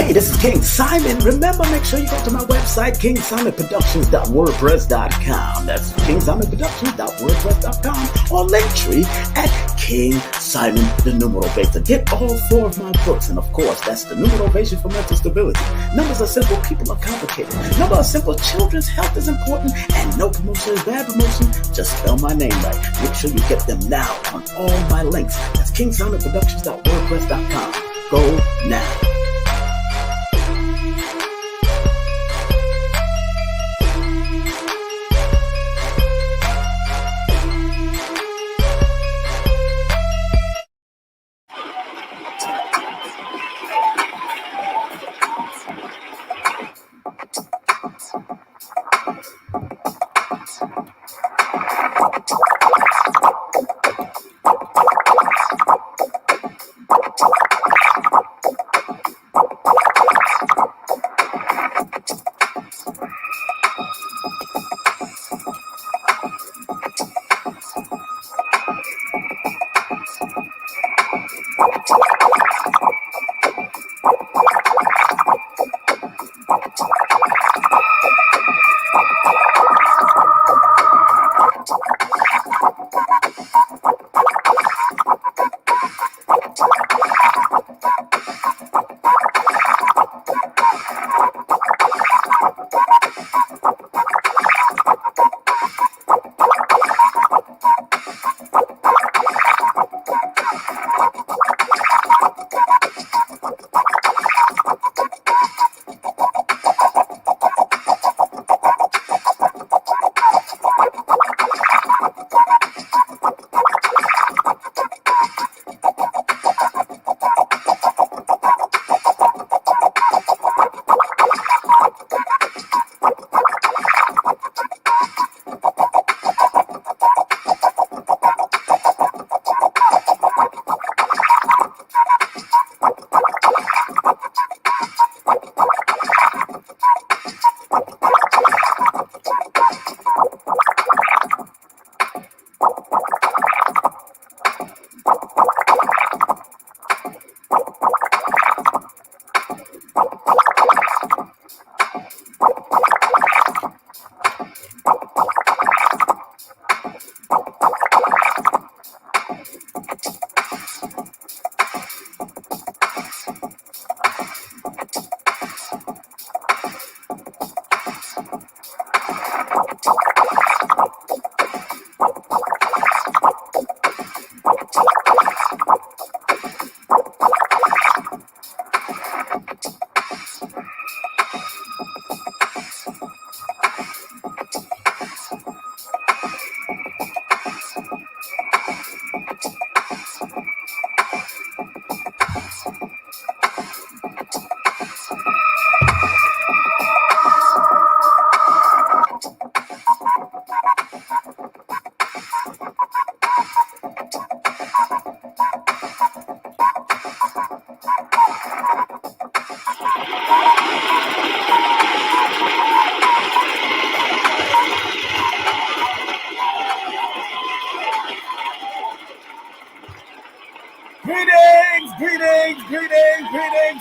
Hey, this is King Simon. Remember, make sure you go to my website, kingsimonproductions.wordpress.com. That's kingsimonproductions.wordpress.com, or Linktree at King Simon the Numerovation. Get all 4 of my books, and of course, that's the Numerovation for Mental Stability. Numbers are simple, people are complicated. Numbers are simple, children's health is important, and no promotion is bad promotion. Just spell my name right. Make sure you get them now on all my links. That's kingsimonproductions.wordpress.com. Go now.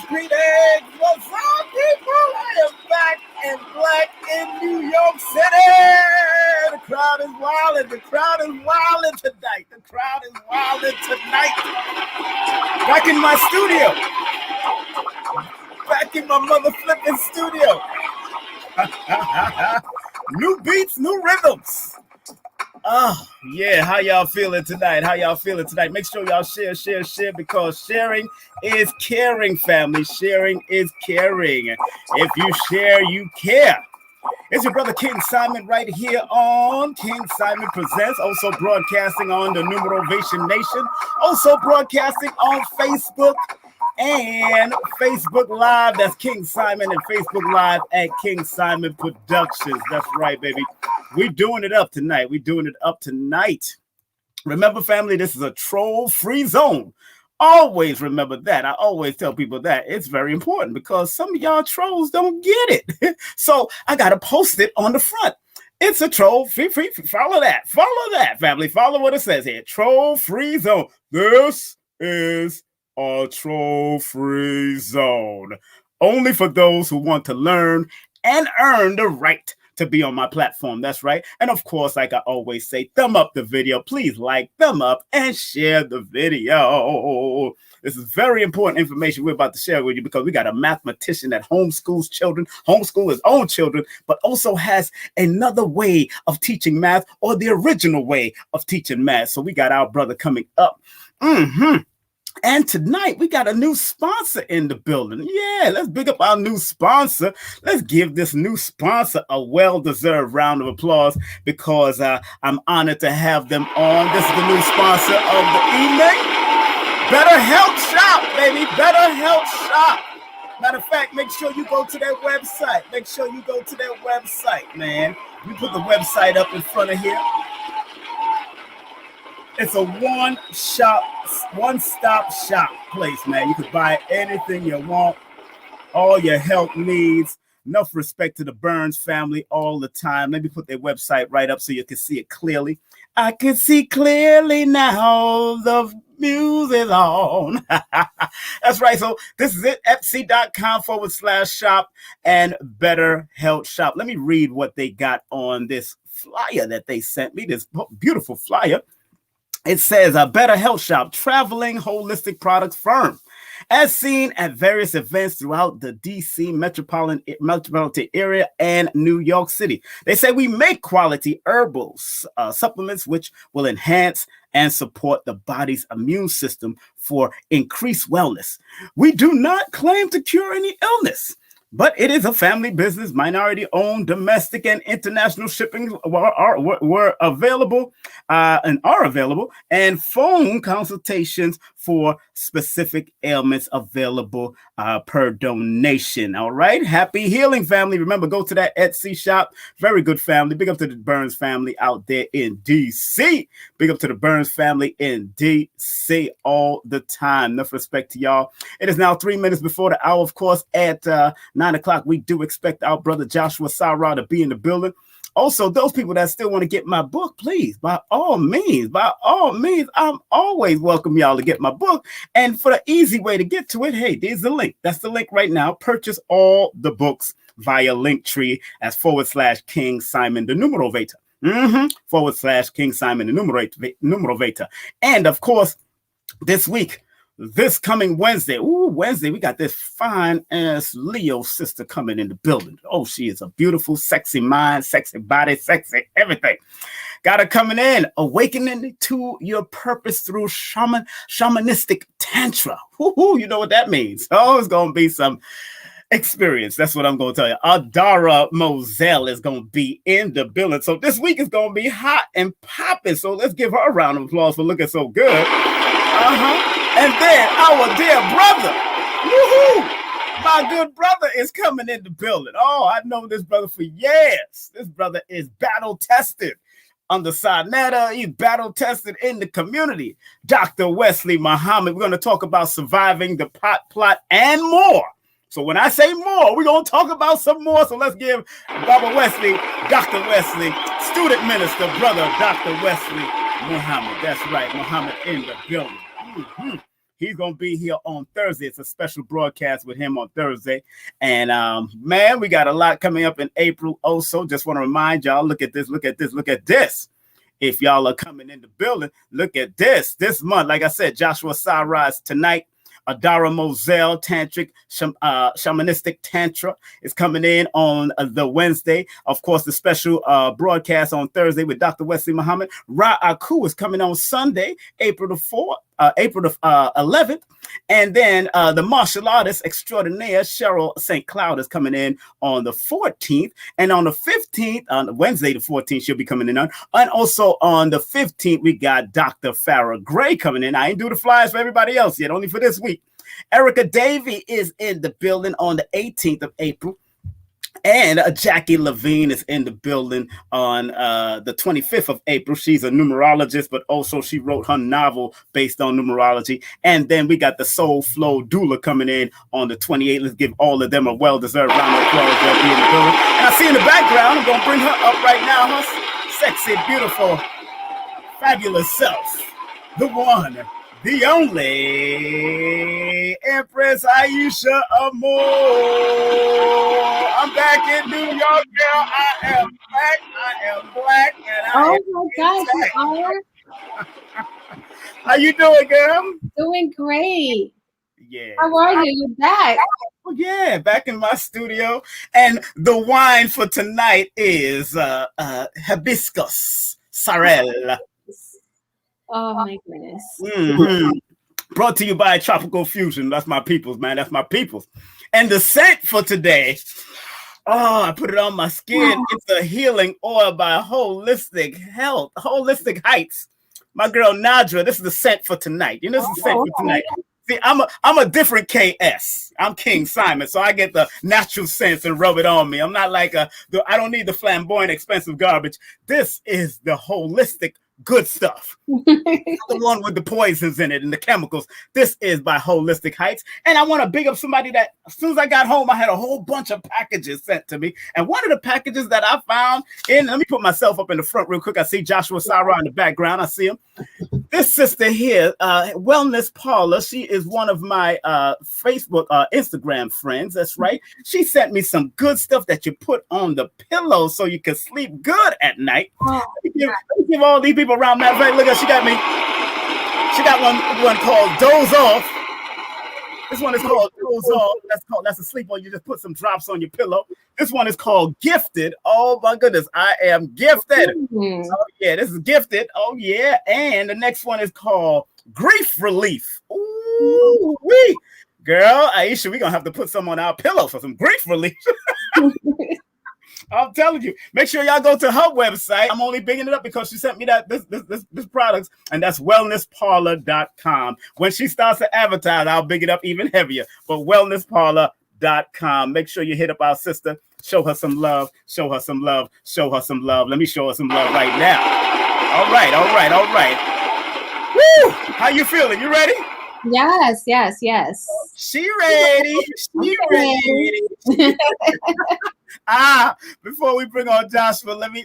Greetings. What's up, people? I am back in black in New York City. The crowd is wilding. Tonight. Back in my studio. Back in my mother flipping studio. New beats, new rhythms. Oh, yeah. How y'all feeling tonight? Make sure y'all share, because sharing is caring, family. Sharing is caring. If you share, you care. It's your brother King Simon right here on King Simon Presents, also broadcasting on the Numerovation Nation, also broadcasting on Facebook and Facebook Live. That's King Simon, and Facebook Live at King Simon Productions. That's right, baby. We're doing it up tonight. Remember, family, this is a troll-free zone. Always remember that. I always tell people that. It's very important because some of y'all trolls don't get it. So I got to post it on the front. It's a troll-free. Follow that, family. Follow what it says here. Troll-free zone. This is a troll-free zone. only for those who want to learn and earn the right to be on my platform. That's right. And of course, like I always say, thumb up the video. Please like, thumb up, and share the video. This is very important information we're about to share with you, because we got a mathematician that homeschools children, homeschool his own children, but also has another way of teaching math, or the original way of teaching math. So we got our brother coming up. And tonight we got a new sponsor in the building. Yeah, let's big up our new sponsor. Let's give this new sponsor a well-deserved round of applause, because I'm honored to have them on. This is the new sponsor of the evening. Better Help Shop, baby. Better Help Shop. Matter of fact, make sure you go to their website. Make sure you go to their website, man. We put the website up in front of here. It's a one-stop shop place, man. You can buy anything you want, all your health needs. Enough respect to the Burns family all the time. Let me put their website right up so you can see it clearly. I can see clearly now. The music's on. That's right. So this is it. Etsy.com/shop and Better Health Shop. Let me read what they got on this flyer that they sent me. This beautiful flyer. It says a Better Health Shop, traveling holistic products firm, as seen at various events throughout the DC metropolitan area and New York City. They say we make quality herbal supplements which will enhance and support the body's immune system for increased wellness. We do not claim to cure any illness, but it is a family business, minority-owned, domestic and international shipping were available and are available, and phone consultations for specific ailments available per donation. All right, happy healing, family. Remember, go to that Etsy shop. Very good family. Big up to the Burns family out there in DC. Big up to the Burns family in DC all the time. Enough respect to y'all. It is now 3 minutes before the hour. Of course, at 9 o'clock, we do expect our brother Joshua Sarah to be in the building. Also, those people that still want to get my book, please, by all means, I'm always welcome y'all to get my book. And for the easy way to get to it, hey, there's the link. That's the link right now. Purchase all the books via Linktree as /King Simon the Numerovator. /King Simon the Numerovator. And of course, this week, this coming Wednesday, we got this fine ass Leo sister coming in the building. Oh, she is a beautiful, sexy mind, sexy body, sexy everything. Got her coming in, awakening to your purpose through shamanistic tantra. You know what that means? Oh, it's gonna be some experience. That's what I'm going to tell you. Adara Moselle is going to be in the building. So this week is going to be hot and popping. So let's give her a round of applause for looking so good. And then our dear brother, my good brother is coming in the building. Oh, I know this brother for years. This brother is battle tested under Sinetta. He's battle tested in the community. Dr. Wesley Muhammad. We're going to talk about surviving the pot plot and more. So when I say more, we're going to talk about some more. So let's give Baba Wesley, Dr. Wesley, student minister, brother, Dr. Wesley Muhammad. That's right, Muhammad in the building. He's going to be here on Thursday. It's a special broadcast with him on Thursday. And man, we got a lot coming up in April also. Just want to remind y'all, look at this. If y'all are coming in the building, look at this. This month, like I said, Joshua Saraz tonight. Adara Moselle Tantric Shamanistic Tantra is coming in on the Wednesday. Of course, the special broadcast on Thursday with Dr. Wesley Muhammad. Ra Aku is coming on Sunday, April the 11th. And then the martial artist extraordinaire Cheryl St. Cloud is coming in on the 14th. And on the 15th, on Wednesday the 14th, she'll be coming in on. And also on the 15th, we got Dr. Farrah Gray coming in. I ain't do the flyers for everybody else yet, only for this week. Erica Davey is in the building on the 18th of April. And Jackie Levine is in the building on the 25th of April. She's a numerologist, but also she wrote her novel based on numerology. And then we got the Soul Flow doula coming in on the 28th. Let's give all of them a well-deserved round of applause. They'll be in the building. And I see in the background, I'm going to bring her up right now. Her sexy, beautiful, fabulous self. The one, the only Empress Aisha Amor. I'm back in New York, girl. I am black, and I am my gosh, you are? How you doing, girl? Doing great. Yeah. How are you? You're back. Oh, yeah, back in my studio. And the wine for tonight is hibiscus sorrel. Oh my goodness. Mm-hmm. Brought to you by Tropical Fusion. That's my people's, man. That's my people's. And the scent for today, oh, I put it on my skin. It's a healing oil by Holistic Health, Holistic Heights. My girl Nadra, this is the scent for tonight. You know, this is the scent for tonight. See, I'm a different KS. I'm King Simon, so I get the natural sense and rub it on me. I'm not like I don't need the flamboyant, expensive garbage. This is the holistic good stuff. The one with the poisons in it and the chemicals. This is by Holistic Heights. And I want to big up somebody that as soon as I got home, I had a whole bunch of packages sent to me. And one of the packages that I found let me put myself up in the front real quick. I see Joshua Sarah in the background. I see him. This sister here, Wellness Paula, she is one of my Facebook, Instagram friends. That's right. She sent me some good stuff that you put on the pillow so you can sleep good at night. Let me give all these people around that. Right, look at she got me. She got one called Doze Off. This one is called Doze Off. That's a sleep on. You just put some drops on your pillow. This one is called Gifted. Oh my goodness, I am gifted. Oh yeah, this is Gifted. Oh yeah, and the next one is called Grief Relief. Ooh wee, girl, Aisha, we gonna have to put some on our pillow for some grief relief. I'm telling you, make sure y'all go to her website. I'm only bigging it up because she sent me this products, and that's wellnessparlor.com. When she starts to advertise, I'll big it up even heavier. But wellnessparlor.com. Make sure you hit up our sister. Show her some love. Show her some love. Show her some love. Let me show her some love right now. All right. Woo! How you feeling? You ready? Yes. She ready. She ready. Before we bring on Joshua, let me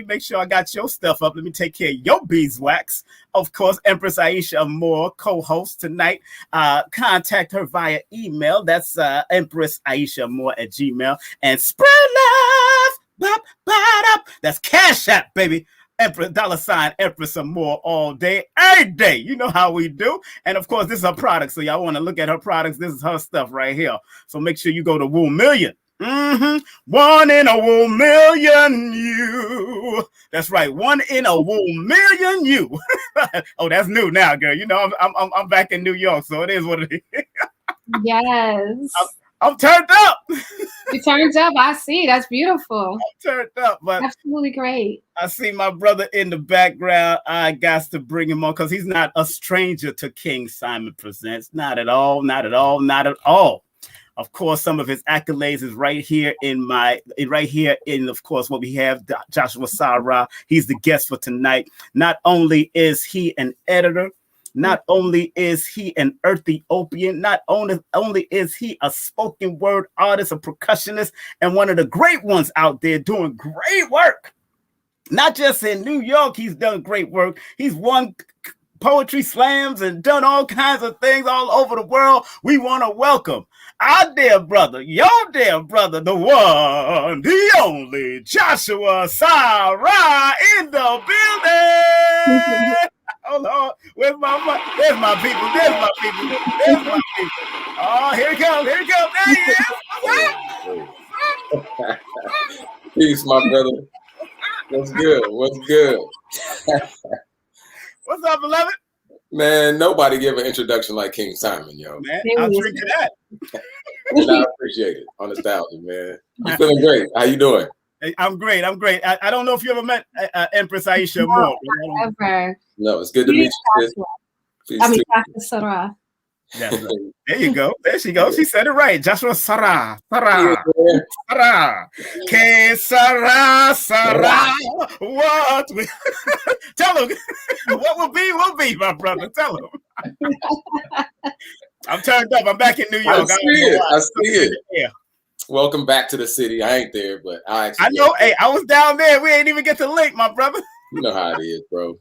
make sure I got your stuff up. Let me take care of your beeswax. Of course, Empress Aisha Amor, co-host tonight. Contact her via email. That's Empress Aisha Amor at Gmail. And spread love. That's Cash App, baby. Empress $ Empress Amor all day, every day. You know how we do. And of course, this is her product. So y'all want to look at her products. This is her stuff right here. So make sure you go to Woo Million. 1 in a Woo Million you. That's right. 1 in a Woo Million you. Oh, that's new now, girl. You know, I'm back in New York, so it is what it is. Yes. I'm turned up. You turned up. I see. That's beautiful. I'm turned up, but absolutely great. I see my brother in the background. I got to bring him on because he's not a stranger to King Simon Presents. Not at all. Of course, some of his accolades is right here in of course, what we have, Joshua Sarah. He's the guest for tonight. Not only is he an editor, not only is he an Ethiopian, not only is he a spoken word artist, a percussionist, and one of the great ones out there doing great work. Not just in New York, he's done great work. He's won poetry slams and done all kinds of things all over the world. We want to welcome our dear brother, your dear brother, the one, the only Joshua Sarah in the building. Hold on. There's my people. Oh, here he comes. There he is. Peace, my brother. What's good? What's up, beloved? Man, nobody give an introduction like King Simon, yo. Man, I'll drink to that. And I appreciate it. On nostalgia, man. I'm feeling great. How you doing? I'm great. I don't know if you ever met Empress Aisha Amor. Ever. No, it's good to meet you. Dr. Sarah. There you go. There she goes. She said it right. Joshua Sarah. K Sarah. What? Tell him. What will be, my brother. Tell him. I'm turned up. I'm back in New York. I see it. Yeah. Welcome back to the city. I ain't there, but I know. Hey, I was down there. We ain't even get to link, my brother. You know how it is, bro.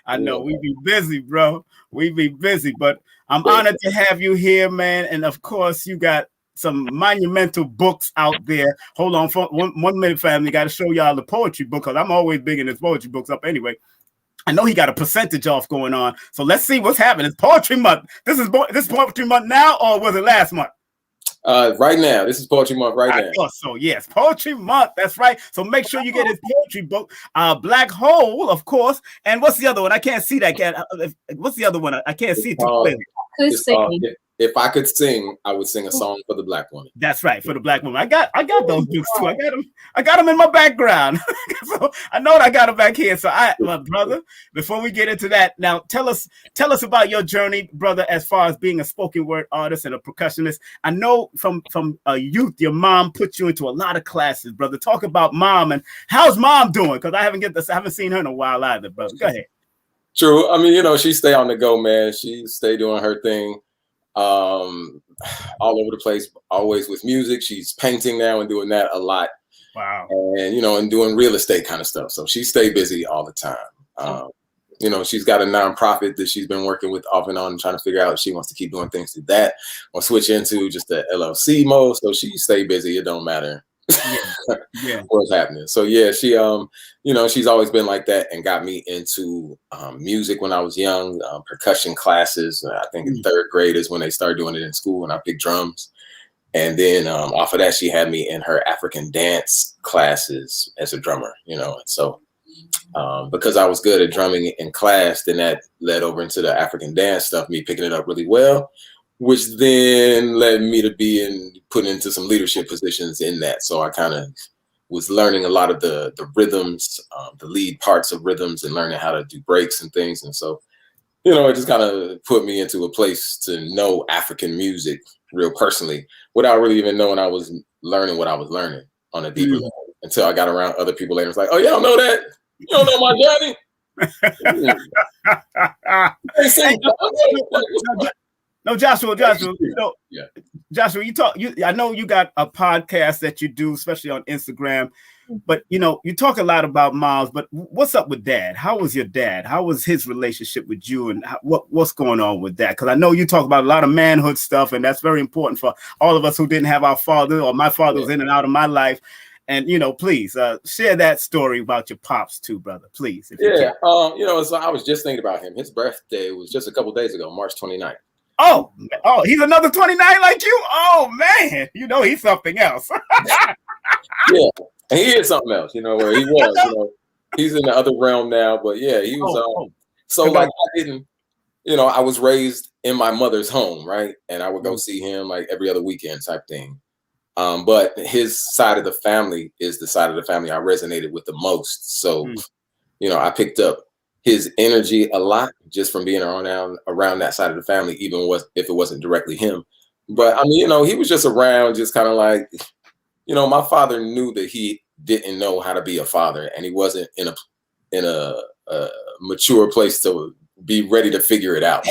I know we be busy, bro. We be busy, but I'm honored to have you here, man. And of course, you got some monumental books out there. Hold on for 1 minute, family. Got to show y'all the poetry book because I'm always big in his poetry books up anyway. I know he got a percentage off going on. So let's see what's happening. It's Poetry Month. This is Poetry Month now, or was it last month? Right now. This is Poetry Month now. I thought so, yes. Poetry Month. That's right. So make sure you get his poetry book, Black Hole, of course. And what's the other one? I can't see that. What's the other one? I can't see it too clearly. If I could sing, I would sing a song for the Black woman. That's right, for the Black woman. I got those books too. I got them in my background. So I know I got them back here. So my brother, before we get into that, now tell us about your journey, brother, as far as being a spoken word artist and a percussionist. I know from youth, your mom put you into a lot of classes, brother. Talk about mom and how's mom doing? Because I haven't seen her in a while either, brother. Go ahead. True. I mean, she stay on the go, man. She stay doing her thing. All over the place, always with music. She's painting now and doing that a lot. Wow. And and doing real estate kind of stuff. So she stay busy all the time. She's got a nonprofit that she's been working with off and on and trying to figure out if she wants to keep doing things through that or switch into just the LLC mode. So she stay busy. It don't matter what's happening. So yeah, she she's always been like that and got me into music when I was young. Percussion classes. I think in 3rd grade is when they started doing it in school, and I picked drums. And then off of that, she had me in her African dance classes as a drummer. And so because I was good at drumming in class, then that led over into the African dance stuff, me picking it up really well, which then led me to put into some leadership positions in that. So I kind of was learning a lot of the rhythms, the lead parts of rhythms, and learning how to do breaks and things. And so, it just kind of put me into a place to know African music real personally without really even knowing I was learning what I was learning on a deeper level until I got around other people later. It's like, oh, y'all know that? You don't know my Johnny? No, Joshua, Joshua, I know you got a podcast that you do, especially on Instagram, but you talk a lot about moms, but what's up with dad? How was your dad? How was his relationship with you, and what's going on with that? Because I know you talk about a lot of manhood stuff, and that's very important for all of us who didn't have our father, or my father was in and out of my life. And please share that story about your pops too, brother. Please. So I was just thinking about him. His birthday was just a couple days ago, March 29th. Oh, he's another 29 like you? Oh man, he's something else. Yeah, and he is something else, where he was, he's in the other realm now, but yeah, he was I didn't, I was raised in my mother's home, right? And I would go see him like every other weekend type thing. But his side of the family is the side of the family I resonated with the most. So, I picked up his energy a lot just from being around that side of the family, even if it wasn't directly him. But I mean, he was just around, just kind of like, my father knew that he didn't know how to be a father, and he wasn't in a mature place to be ready to figure it out.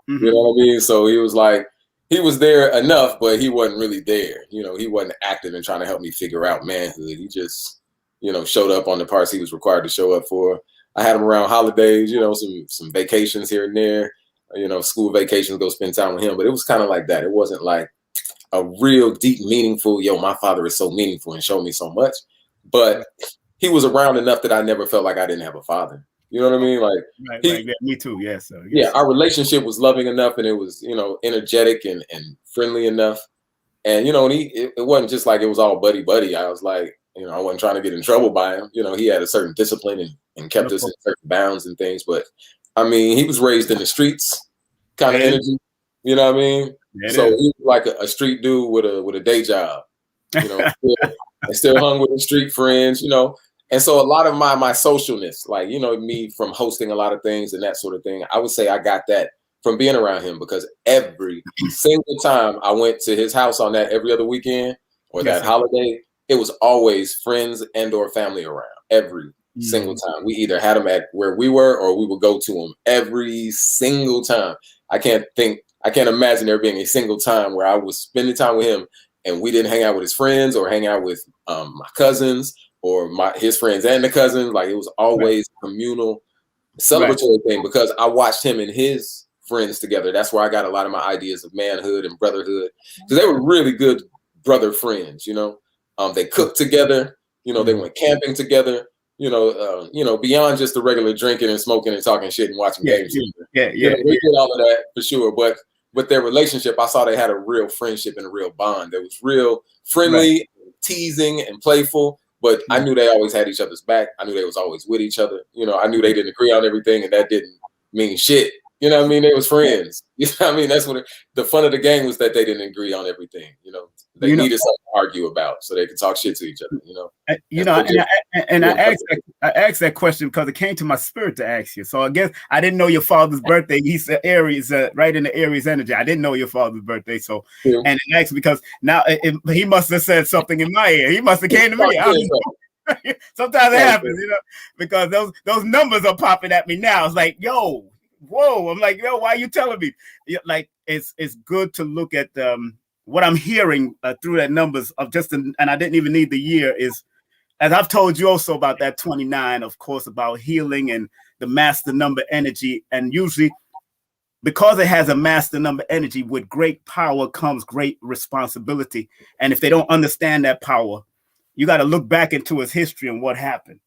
You know what I mean? So he was like, he was there enough, but he wasn't really there. He wasn't active in trying to help me figure out manhood. He just, showed up on the parts he was required to show up for. I had him around holidays, some vacations here and there, school vacations, go spend time with him. But it was kind of like that. It wasn't like a real deep, meaningful, my father is so meaningful and showed me so much. But he was around enough that I never felt like I didn't have a father. You know what I mean? Like, right. Me too. Yes. Yeah, our relationship was loving enough, and it was, energetic and friendly enough. And, it wasn't just like it was all buddy. I was like, I wasn't trying to get in trouble by him. He had a certain discipline and kept us in certain bounds and things. But I mean, he was raised in the streets kind of energy. You know what I mean? So he was like a street dude with a day job, and still hung with his street friends, And so a lot of my socialness, like, me from hosting a lot of things and that sort of thing, I would say I got that from being around him, because every single time I went to his house on that every other weekend or that holiday, it was always friends and or family around every single time. We either had them at where we were or we would go to them every single time. I can't imagine there being a single time where I was spending time with him and we didn't hang out with his friends or hang out with my cousins or his friends and the cousins. Like, it was always communal celebratory thing, because I watched him and his friends together. That's where I got a lot of my ideas of manhood and brotherhood, because they were really good brother friends. You know, they cooked together. You know, they went camping together. You know, beyond just the regular drinking and smoking and talking shit and watching games. Yeah. You know, we did all of that for sure. But with their relationship, I saw they had a real friendship and a real bond. That was real friendly, teasing, and playful. But I knew they always had each other's back. I knew they was always with each other. You know, I knew they didn't agree on everything, and that didn't mean shit. You know what I mean? They was friends. You know what I mean? That's what the fun of the game was, that they didn't agree on everything. You know, they needed something to argue about so they could talk shit to each other. You know, I asked that question because it came to my spirit to ask you. So I guess I didn't know your father's birthday. He's Aries, right in the Aries energy. I didn't know your father's birthday. So and it asked because now he must have said something in my ear. He must have came to me. Sometimes it happens, you know, because those numbers are popping at me now. It's like, yo. Whoa, I'm like, yo, why are you telling me? Like, it's good to look at what I'm hearing through that numbers of just, and I didn't even need the year, is, as I've told you also about that 29, of course, about healing and the master number energy. And usually, because it has a master number energy, with great power comes great responsibility. And if they don't understand that power, you got to look back into his history and what happened.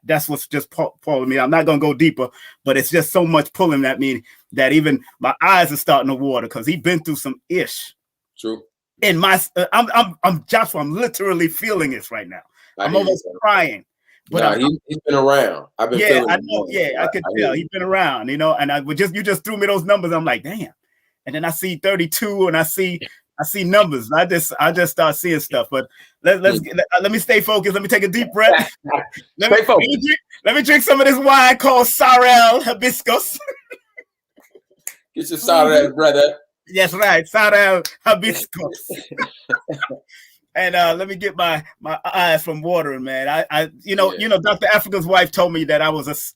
That's what's just pulling me. I'm not gonna go deeper, but it's just so much pulling at me that even my eyes are starting to water, because he's been through some ish. True. In my, I'm Joshua. I'm literally feeling this right now. I'm almost crying. But he's been around. I've been feeling. I know. I could tell he's been around. You know, and you just threw me those numbers. I'm like, damn. And then I see 32, and I see numbers. I just start seeing stuff. But let me stay focused. Let me take a deep breath. Let me drink some of this wine called Sorrel Hibiscus. Get your Sorrel, brother. Yes, right, Sorrel Hibiscus. And let me get my eyes from watering, man. You know, Dr. Africa's wife told me that I was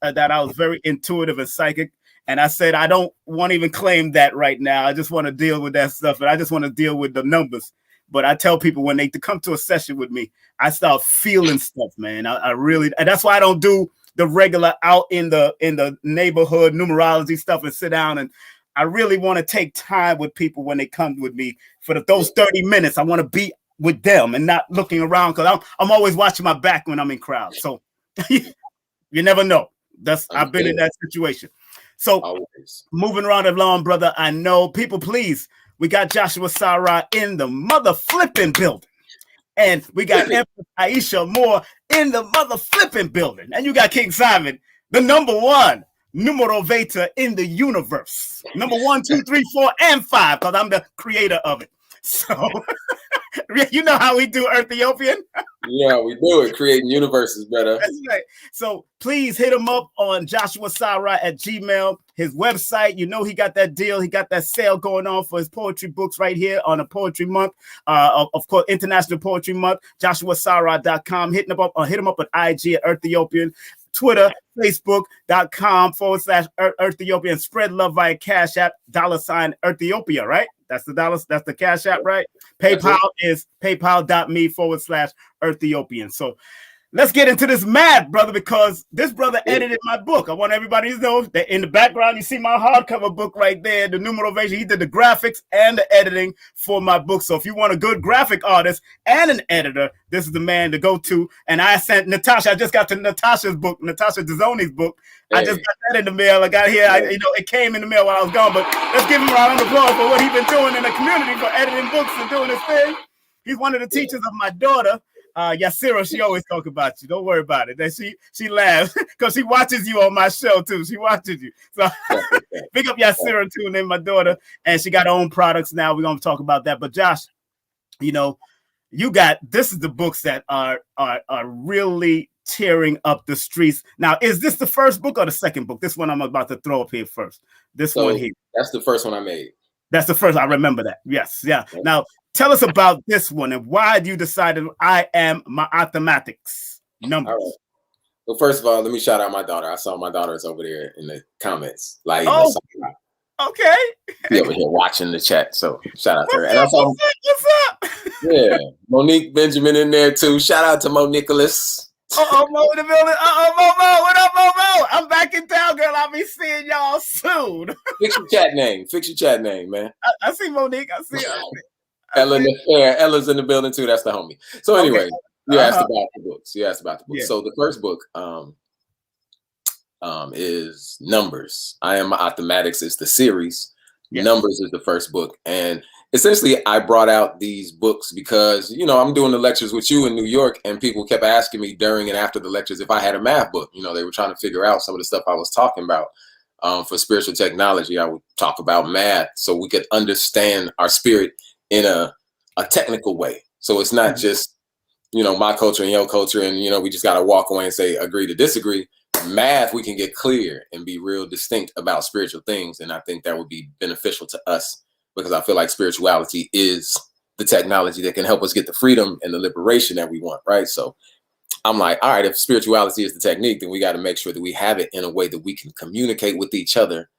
very intuitive and psychic. And I said, I don't want to even claim that right now. I just want to deal with that stuff. And I just want to deal with the numbers. But I tell people, when they come to a session with me, I start feeling stuff, man. I really, and that's why I don't do the regular out in the neighborhood numerology stuff and sit down. And I really want to take time with people when they come with me for those 30 minutes. I want to be with them and not looking around, because I'm always watching my back when I'm in crowds. So you never know. I've been in that situation. So moving around along, brother, I know people, please. We got Joshua Sarah in the mother flipping building. And we got Empress Aisha Amor in the mother flipping building. And you got King Simon, the #1 Numerovator in the universe. Number 1, 2, 3, 4, and 5, because I'm the creator of it. So you know how we do Ethiopian? Yeah, we do it, creating universes, brother. That's right. So please hit him up on Joshua Sarah at Gmail. His website, you know, he got that deal. He got that sale going on for his poetry books right here on a poetry month. Of course, International Poetry Month. JoshuaSarah.com. Hit him up at IG at Ethiopian. Twitter, Facebook.com/Ethiopian. Spread love via Cash App, $Ethiopia, right? That's the Cash App, right? PayPal is paypal.me/Ethiopian. So let's get into this mad, brother, because this brother edited my book. I want everybody to know that in the background, you see my hardcover book right there, the Numerovation. He did the graphics and the editing for my book. So if you want a good graphic artist and an editor, this is the man to go to. And I sent Natasha. I just got to Natasha's book, Natasha Dezzoni's book. Hey. I just got that in the mail. I got here. It came in the mail while I was gone. But let's give him a round of applause for what he's been doing in the community for editing books and doing his thing. He's one of the teachers of my daughter. Yasira, she always talk about you. Don't worry about it. That she laughs because she watches you on my show too. She watches you. So big up Yasira too, and my daughter. And she got her own products now. We're gonna talk about that. But Josh, you know, this is the books that are really tearing up the streets. Now, is this the first book or the second book? This one I'm about to throw up here first. This one here. That's the first one I made. That's the first. I remember that. Yes. Yeah. Okay. Now, tell us about this one and why you decided I am mathematics numbers. All right. Well, first of all, let me shout out my daughter. I saw my daughter's over there in the comments. Like, okay. She over here watching the chat. So shout out to her. And what's up? Yeah, Monique Benjamin in there too. Shout out to Mo Nicholas. Mo in the building. Mo. What up, Mo? I'm back in town, girl. I'll be seeing y'all soon. Fix your chat name. Fix your chat name, man. I see Monique. I see. Ella's in the building too. That's the homie. So anyway, you asked about the books. Yeah. So the first book is Numbers. I Am Mathematics is the series. Yes. Numbers is the first book. And essentially I brought out these books because, I'm doing the lectures with you in New York, and people kept asking me during and after the lectures if I had a math book. They were trying to figure out some of the stuff I was talking about. For spiritual technology, I would talk about math so we could understand our spirit in a technical way. So it's not just, my culture and your culture and, we just got to walk away and say, agree to disagree. Math, we can get clear and be real distinct about spiritual things. And I think that would be beneficial to us, because I feel like spirituality is the technology that can help us get the freedom and the liberation that we want, right? So I'm like, all right, if spirituality is the technique, then we got to make sure that we have it in a way that we can communicate with each other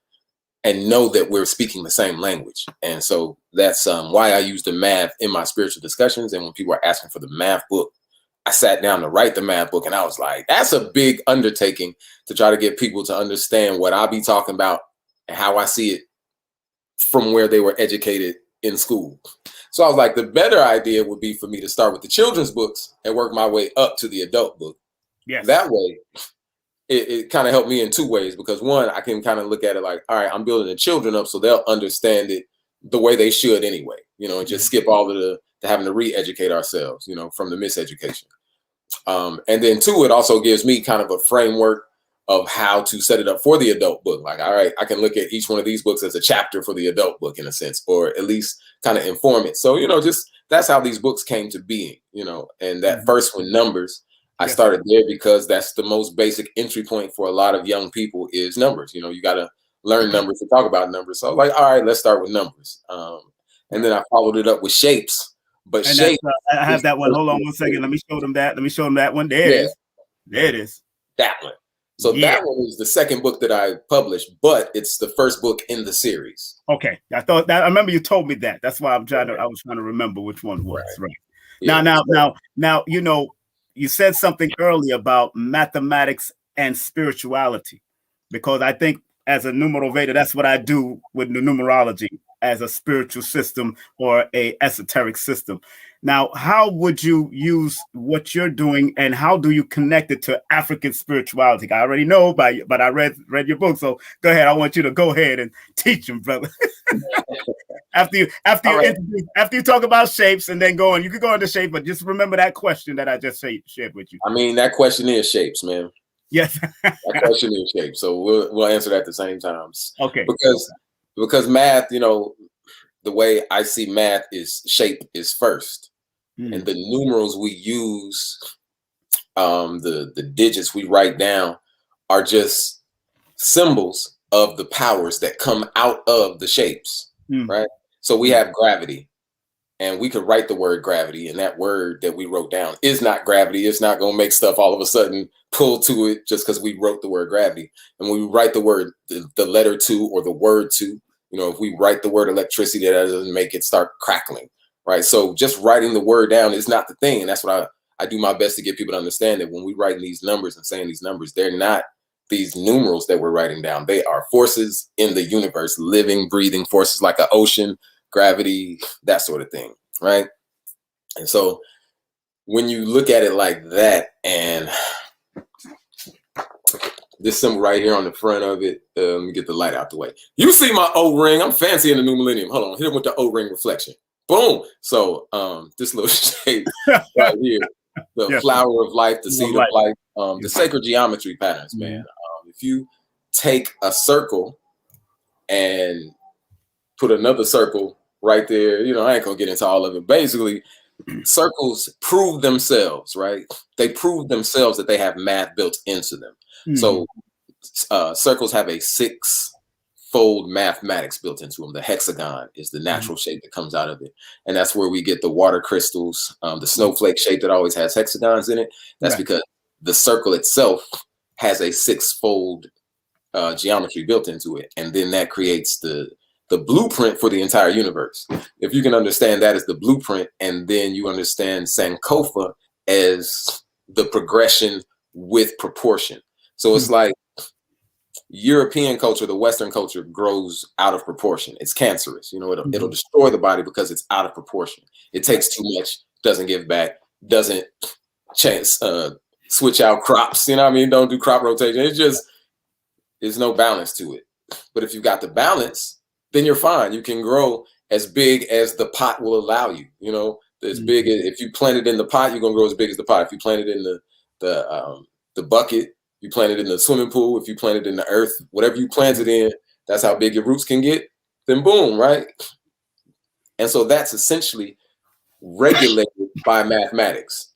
and know that we're speaking the same language. And so that's why I use the math in my spiritual discussions. And when people are asking for the math book, I sat down to write the math book, and I was like, that's a big undertaking to try to get people to understand what I be talking about and how I see it from where they were educated in school. So I was like, the better idea would be for me to start with the children's books and work my way up to the adult book. Yes. That way, it kind of helped me in two ways, because one, I can kind of look at it like, all right, I'm building the children up so they'll understand it the way they should anyway, and just skip all of the having to re-educate ourselves, from the miseducation. And then two, it also gives me kind of a framework of how to set it up for the adult book. Like, all right, I can look at each one of these books as a chapter for the adult book in a sense, or at least kind of inform it. So, just that's how these books came to being, and that first one, Numbers, I started there because that's the most basic entry point for a lot of young people is numbers. You got to learn numbers to talk about numbers. So like, all right, let's start with numbers. And then I followed it up with shapes. But and shape, I have that one. Hold on 1 second. Let me show them that. That one. There it is. There it is. That one. So that one is the second book that I published, but it's the first book in the series. Okay. I thought that. I remember you told me that. That's why I was trying to remember which one was. Right. Yeah, now, you said something earlier about mathematics and spirituality, because I think as a numerovator, that's what I do with the numerology, as a spiritual system or a esoteric system. Now, how would you use what you're doing, and how do you connect it to African spirituality? I already know, but I read your book, so go ahead. I want you to go ahead and teach them, brother. after you talk about shapes, and then go on. You can go into shape, but just remember that question that I just shared with you. I mean, that question is shapes, man. Yes, that question is shapes. So we'll answer that at the same times. Okay, because math, the way I see math is shape is first, and the numerals we use, the digits we write down, are just symbols of the powers that come out of the shapes, right? So we have gravity, and we could write the word gravity, and that word that we wrote down is not gravity. It's not going to make stuff all of a sudden pull to it just because we wrote the word gravity. And when we write the word, the letter to, or the word to, if we write the word electricity, that doesn't make it start crackling, right? So just writing the word down is not the thing. And that's what I do my best to get people to understand, that when we write these numbers and saying these numbers, they're not these numerals that we're writing down. They are forces in the universe, living, breathing forces like an ocean, gravity, that sort of thing, right? And so when you look at it like that, and this symbol right here on the front of it, let me get the light out the way. You see my O-ring. I'm fancy in the new millennium. Hold on, hit him with the O-ring reflection. Boom. So this little shape right here, the flower of life, the seed of life, the sacred geometry patterns, man. If you take a circle and put another circle right there, I ain't gonna get into all of it. Basically, circles prove themselves, right? They prove themselves that they have math built into them. So circles have a 6-fold mathematics built into them. The hexagon is the natural shape that comes out of it. And that's where we get the water crystals, the snowflake shape that always has hexagons in it. That's because the circle itself has a 6-fold geometry built into it. And then that creates the blueprint for the entire universe. If you can understand that as the blueprint, and then you understand Sankofa as the progression with proportion. So it's like European culture, the Western culture grows out of proportion. It's cancerous. You know, it'll destroy the body because it's out of proportion. It takes too much, doesn't give back, doesn't switch out crops. You know what I mean? Don't do crop rotation. It's just, there's no balance to it. But if you've got the balance, then you're fine. You can grow as big as the pot will allow you. You know, as big as, if you plant it in the pot, you're gonna grow as big as the pot. If you plant it in the bucket, you plant it in the swimming pool, if you plant it in the earth, whatever you plant it in, that's how big your roots can get. Then boom, right? And so that's essentially regulated by mathematics.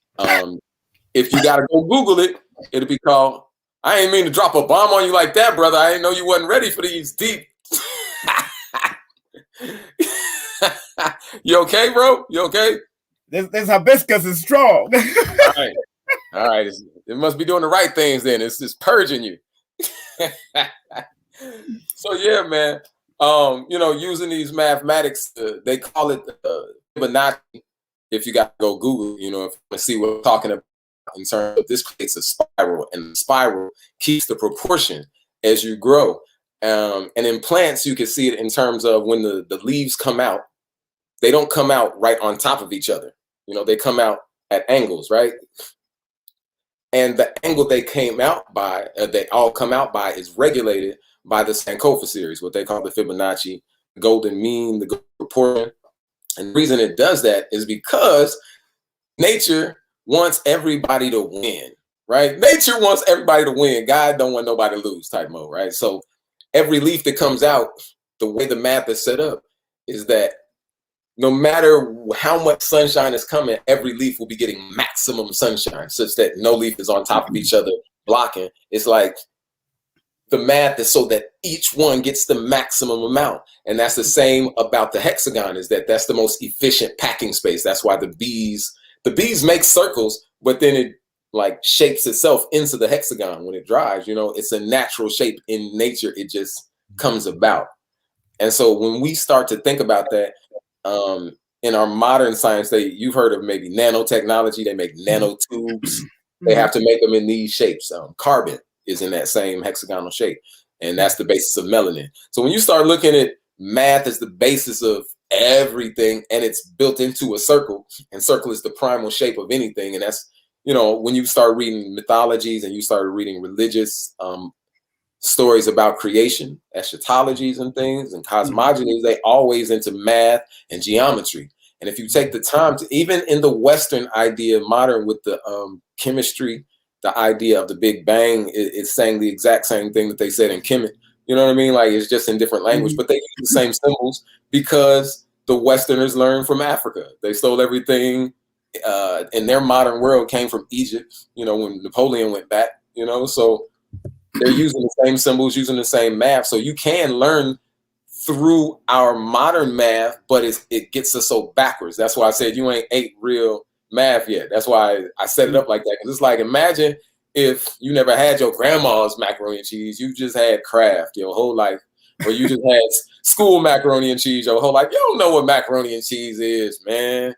If you gotta go Google it, it'll be called, I ain't mean to drop a bomb on you like that, brother. I didn't know you wasn't ready for these deep. You okay, bro? You okay? This hibiscus is strong. All right. It must be doing the right things then. It's just purging you. So yeah, man. You know, using these mathematics, they call it Fibonacci. If you got to go Google, you know, if you want to see what I'm talking about in terms of, this creates a spiral, and the spiral keeps the proportion as you grow. And in plants, you can see it in terms of when the leaves come out, they don't come out right on top of each other. You know, they come out at angles, right? And the angle they came out by, they all come out by, is regulated by the Sankofa series, what they call the Fibonacci golden mean, the golden proportion. And the reason it does that is because nature wants everybody to win, right? Nature wants everybody to win. God don't want nobody to lose type mode, right? So every leaf that comes out, the way the math is set up is that no matter how much sunshine is coming, every leaf will be getting maximum sunshine, such that no leaf is on top of each other blocking. It's like the math is so that each one gets the maximum amount. And that's the same about the hexagon, is that that's the most efficient packing space. That's why the bees make circles, but then it like shapes itself into the hexagon when it dries. You know, it's a natural shape in nature. It just comes about. And so when we start to think about that, in our modern science, you've heard of maybe nanotechnology. They make nanotubes. They have to make them in these shapes. Carbon is in that same hexagonal shape, and that's the basis of melanin. So when you start looking at math as the basis of everything, and it's built into a circle, and circle is the primal shape of anything, and that's, you know, when you start reading mythologies and you start reading religious stories about creation, eschatologies and things, and cosmogonies, they always into math and geometry. And if you take the time to, even in the Western idea, modern with the chemistry, the idea of the Big Bang, it's saying the exact same thing that they said in Kemet. You know what I mean? Like, it's just in different language, but they use the same symbols because the Westerners learned from Africa. They stole everything in their modern world came from Egypt, you know, when Napoleon went back, you know, so they're using the same symbols, using the same math. So you can learn through our modern math, but it gets us so backwards. That's why I said you ain't ate real math yet. That's why I set it up like that. Because it's like, imagine if you never had your grandma's macaroni and cheese, you just had Kraft your whole life, or you just had school macaroni and cheese your whole life. You don't know what macaroni and cheese is, man.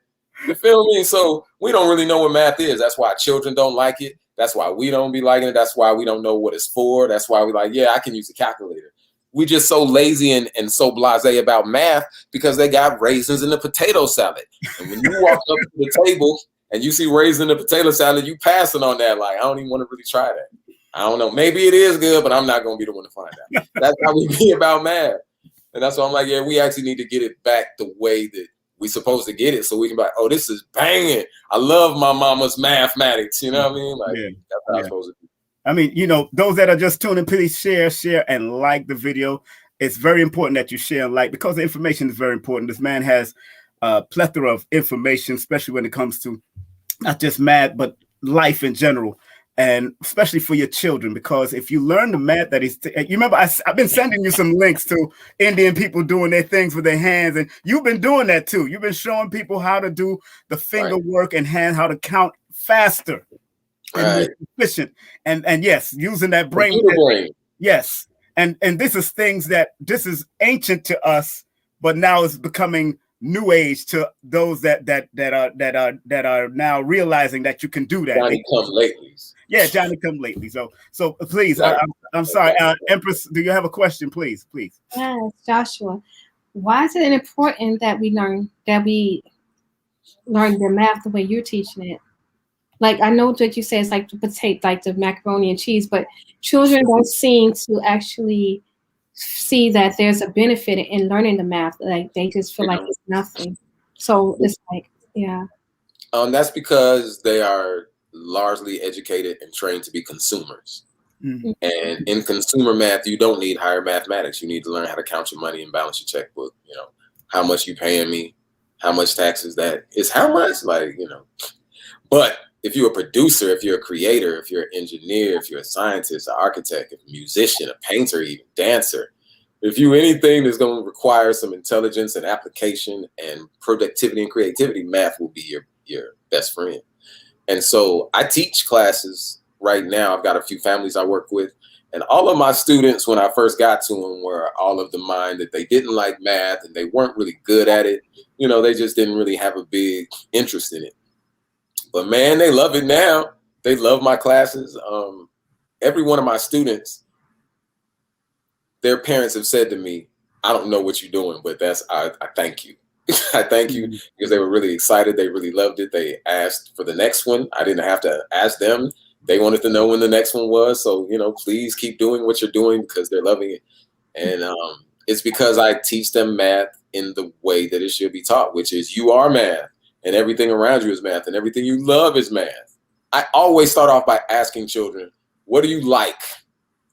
You feel me? So we don't really know what math is. That's why children don't like it. That's why we don't be liking it. That's why we don't know what it's for. That's why we like, yeah, I can use a calculator. We just so lazy and so blasé about math because they got raisins in the potato salad. And when you walk up to the table and you see raisins in the potato salad, you passing on that. Like, I don't even want to really try that. I don't know. Maybe it is good, but I'm not going to be the one to find out. That's how we be about math. And that's why I'm like, yeah, we actually need to get it back the way that we supposed to get it, so we can be like, oh, this is banging. I love my mama's mathematics. You know what I mean? Like, that's how it's supposed to be. I mean, you know, those that are just tuning, please share, and like the video. It's very important that you share and like, because the information is very important. This man has a plethora of information, especially when it comes to not just math, but life in general. And especially for your children, because if you learn the math that he's, you remember, I've been sending you some links to Indian people doing their things with their hands, and you've been doing that too. You've been showing people how to do the finger work and how to count faster and efficient. And yes, using that brain. Yes. And this is things that this is ancient to us, but now it's becoming new age to those that are now realizing that you can do that. Johnny come latelys. Yeah, Johnny come lately. So please, I'm sorry, Empress. Do you have a question, please? Yes, Joshua. Why is it important that we learn the math the way you're teaching it? Like, I know that you say it's like the potato, like the macaroni and cheese, but children don't seem to actually see that there's a benefit in learning the math. Like, they just feel like it's nothing. So it's like, yeah. That's because they are largely educated and trained to be consumers. Mm-hmm. And in consumer math, you don't need higher mathematics. You need to learn how to count your money and balance your checkbook. You know, how much you paying me, how much taxes that is, how much, like, you know. But if you're a producer, if you're a creator, if you're an engineer, if you're a scientist, an architect, a musician, a painter, even dancer, if you anything that's going to require some intelligence and application and productivity and creativity, math will be your best friend. And so I teach classes right now. I've got a few families I work with, and all of my students, when I first got to them, were all of the mind that they didn't like math and they weren't really good at it. You know, they just didn't really have a big interest in it. But man, they love it now. They love my classes. Every one of my students, their parents have said to me, I don't know what you're doing, but I thank you. I thank you, because they were really excited. They really loved it. They asked for the next one. I didn't have to ask them. They wanted to know when the next one was. So, you know, please keep doing what you're doing, because they're loving it. And it's because I teach them math in the way that it should be taught, which is you are math. And everything around you is math, and everything you love is math. I always start off by asking children, what do you like?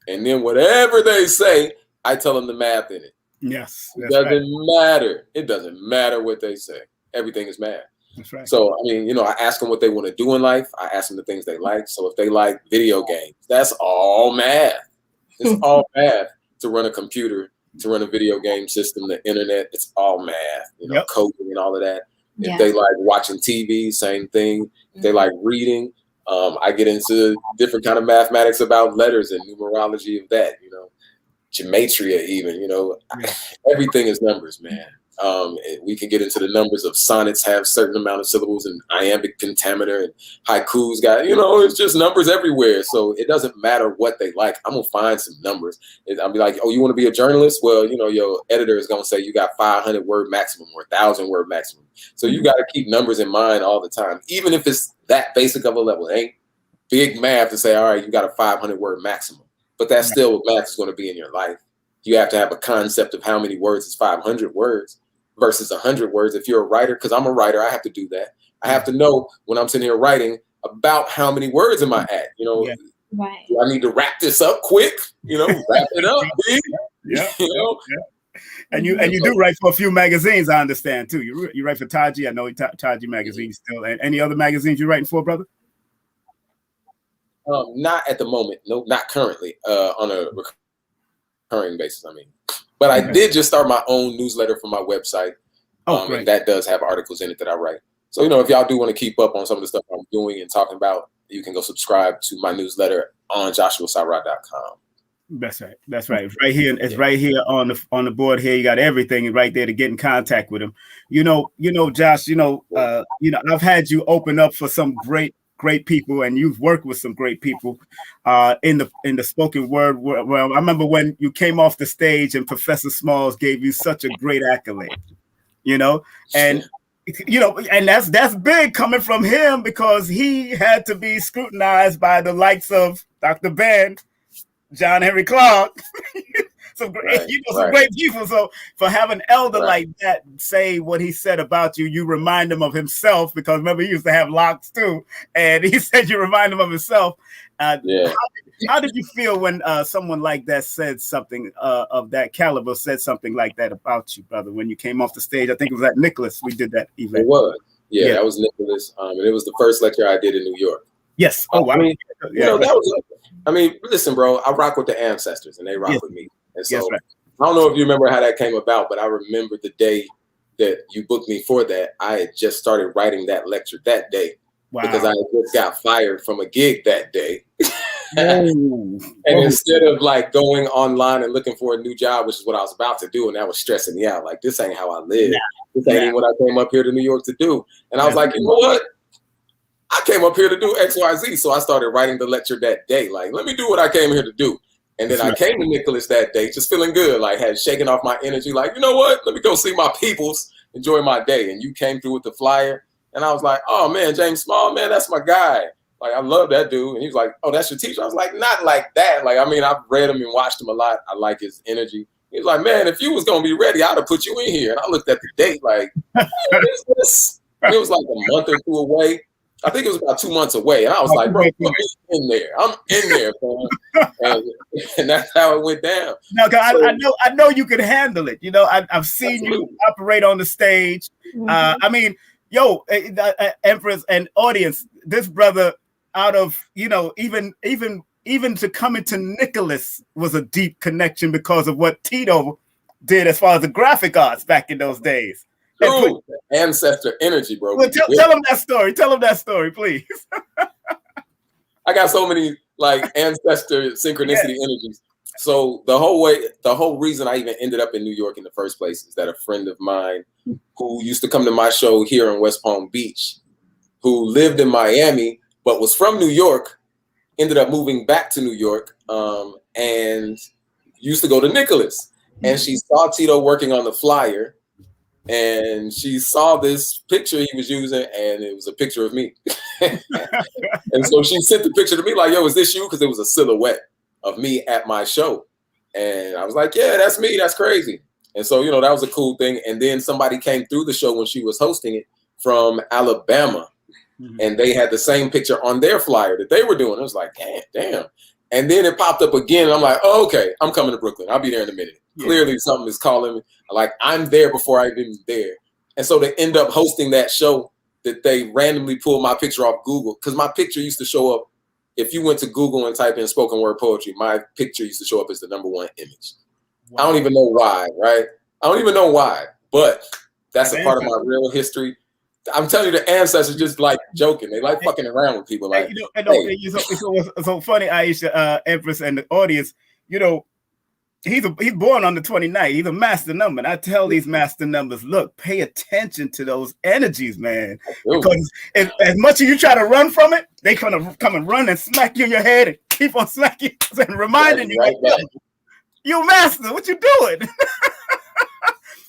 And then whatever they say, I tell them the math in it. Yes. It doesn't matter. It doesn't matter what they say. Everything is math. That's right. So, I mean, you know, I ask them what they want to do in life. I ask them the things they like. So if they like video games, that's all math. It's all math to run a computer, to run a video game system, the internet. It's all math, you know, coding and all of that. If they like watching TV, same thing. If they like reading, I get into different kind of mathematics about letters and numerology of that, you know, gematria even, you know, everything is numbers, man. We can get into the numbers of sonnets have certain amount of syllables, and iambic pentameter and haikus got, you know, it's just numbers everywhere. So it doesn't matter what they like. I'm gonna find some numbers. I'll be like, oh, you want to be a journalist? Well, you know, your editor is gonna say you got 500 word maximum or 1,000 word maximum. So you got to keep numbers in mind all the time, even if it's that basic of a level. It ain't big math to say, all right, you got a 500 word maximum, but that's still what math is going to be in your life. You have to have a concept of how many words is 500 words versus 100 words. If you're a writer, because I'm a writer, I have to do that. I have to know when I'm sitting here writing about how many words am I at, you know, do I need to wrap this up quick, you know, wrap it up, big, you know? And you do write for a few magazines, I understand too. You write for Taji. I know Taji magazine still. And any other magazines you're writing for, brother? Not at the moment. No, not currently. On a recurring basis, I mean. But I did just start my own newsletter for my website. And that does have articles in it that I write. So, you know, if y'all do want to keep up on some of the stuff I'm doing and talking about, you can go subscribe to my newsletter on JoshuaSarah.com. That's right. That's right. It's right here. It's right here on the board here. You got everything right there to get in contact with him. You know, Josh, I've had you open up for some great people, and you've worked with some great people in the spoken word world. Well, I remember when you came off the stage and Professor Smalls gave you such a great accolade, you know, and and that's big coming from him, because he had to be scrutinized by the likes of Dr. Ben, John Henry Clark, some great people. So for having an elder like that say what he said about you, you remind him of himself, because remember, he used to have locks too, and he said you remind him of himself. How did you feel when someone like that said something of that caliber, said something like that about you, brother, when you came off the stage? I think it was at Nicholas we did that event. It was. Yeah, that was Nicholas. And it was the first lecture I did in New York. Yes. Oh, wow. I mean, listen, bro, I rock with the ancestors, and they rock with me. And so I don't know if you remember how that came about, but I remember the day that you booked me for that. I had just started writing that lecture that day because I just got fired from a gig that day. And instead of like going online and looking for a new job, which is what I was about to do, and that was stressing me out. Like, this ain't how I live. This ain't even what I came up here to New York to do. And I was like, you know what? I came up here to do X, Y, Z. So I started writing the lecture that day. Like, let me do what I came here to do. And then I came to Nicholas that day, just feeling good. Like, had shaken off my energy. Like, you know what? Let me go see my peoples, enjoy my day. And you came through with the flyer. And I was like, oh man, James Small, man, that's my guy. Like, I love that dude. And he was like, oh, that's your teacher? I was like, not like that. Like, I mean, I've read him and watched him a lot. I like his energy. He was like, man, if you was going to be ready, I'd have put you in here. And I looked at the date like, what is this? It was like a month or two away. I think it was about 2 months away. And I was like, bro, put me in there. I'm in there, man. And that's how it went down. No, I know you can handle it. You know, I've seen you operate on the stage. I mean, yo, Empress and audience, this brother, out of, you know, even to come into Nicholas was a deep connection because of what Tito did as far as the graphic arts back in those days. Dude, ancestor energy, bro. Well, tell them that story. Tell them that story, please. I got so many like ancestor synchronicity energies. So the whole reason I even ended up in New York in the first place is that a friend of mine who used to come to my show here in West Palm Beach, who lived in Miami but was from New York, ended up moving back to New York and used to go to Nicholas. And she saw Tito working on the flyer. And she saw this picture he was using, and it was a picture of me. And so she sent the picture to me like, yo, is this you? Because it was a silhouette of me at my show. And I was like, yeah, that's me. That's crazy. And so, you know, that was a cool thing. And then somebody came through the show when she was hosting it from Alabama. And they had the same picture on their flyer that they were doing. I was like, damn. And then it popped up again. And I'm like, oh, okay, I'm coming to Brooklyn. I'll be there in a minute. Yeah. Clearly something is calling me. Like, I'm there before I even there. And so they end up hosting that show that they randomly pulled my picture off Google. Because my picture used to show up. If you went to Google and type in spoken word poetry, my picture used to show up as the #1 image. Wow. I don't even know why, right? I don't even know why. But that's a part of my real history. I'm telling you, the ancestors just like joking. They like fucking around with people. Like, it's so funny, Aisha, Empress, and the audience. You know, he's born on the 29th. He's a master number. And I tell these master numbers, look, pay attention to those energies, man. Because as much as you try to run from it, they gonna come and run and smack you in your head and keep on smacking and reminding you, like, you master, what you doing?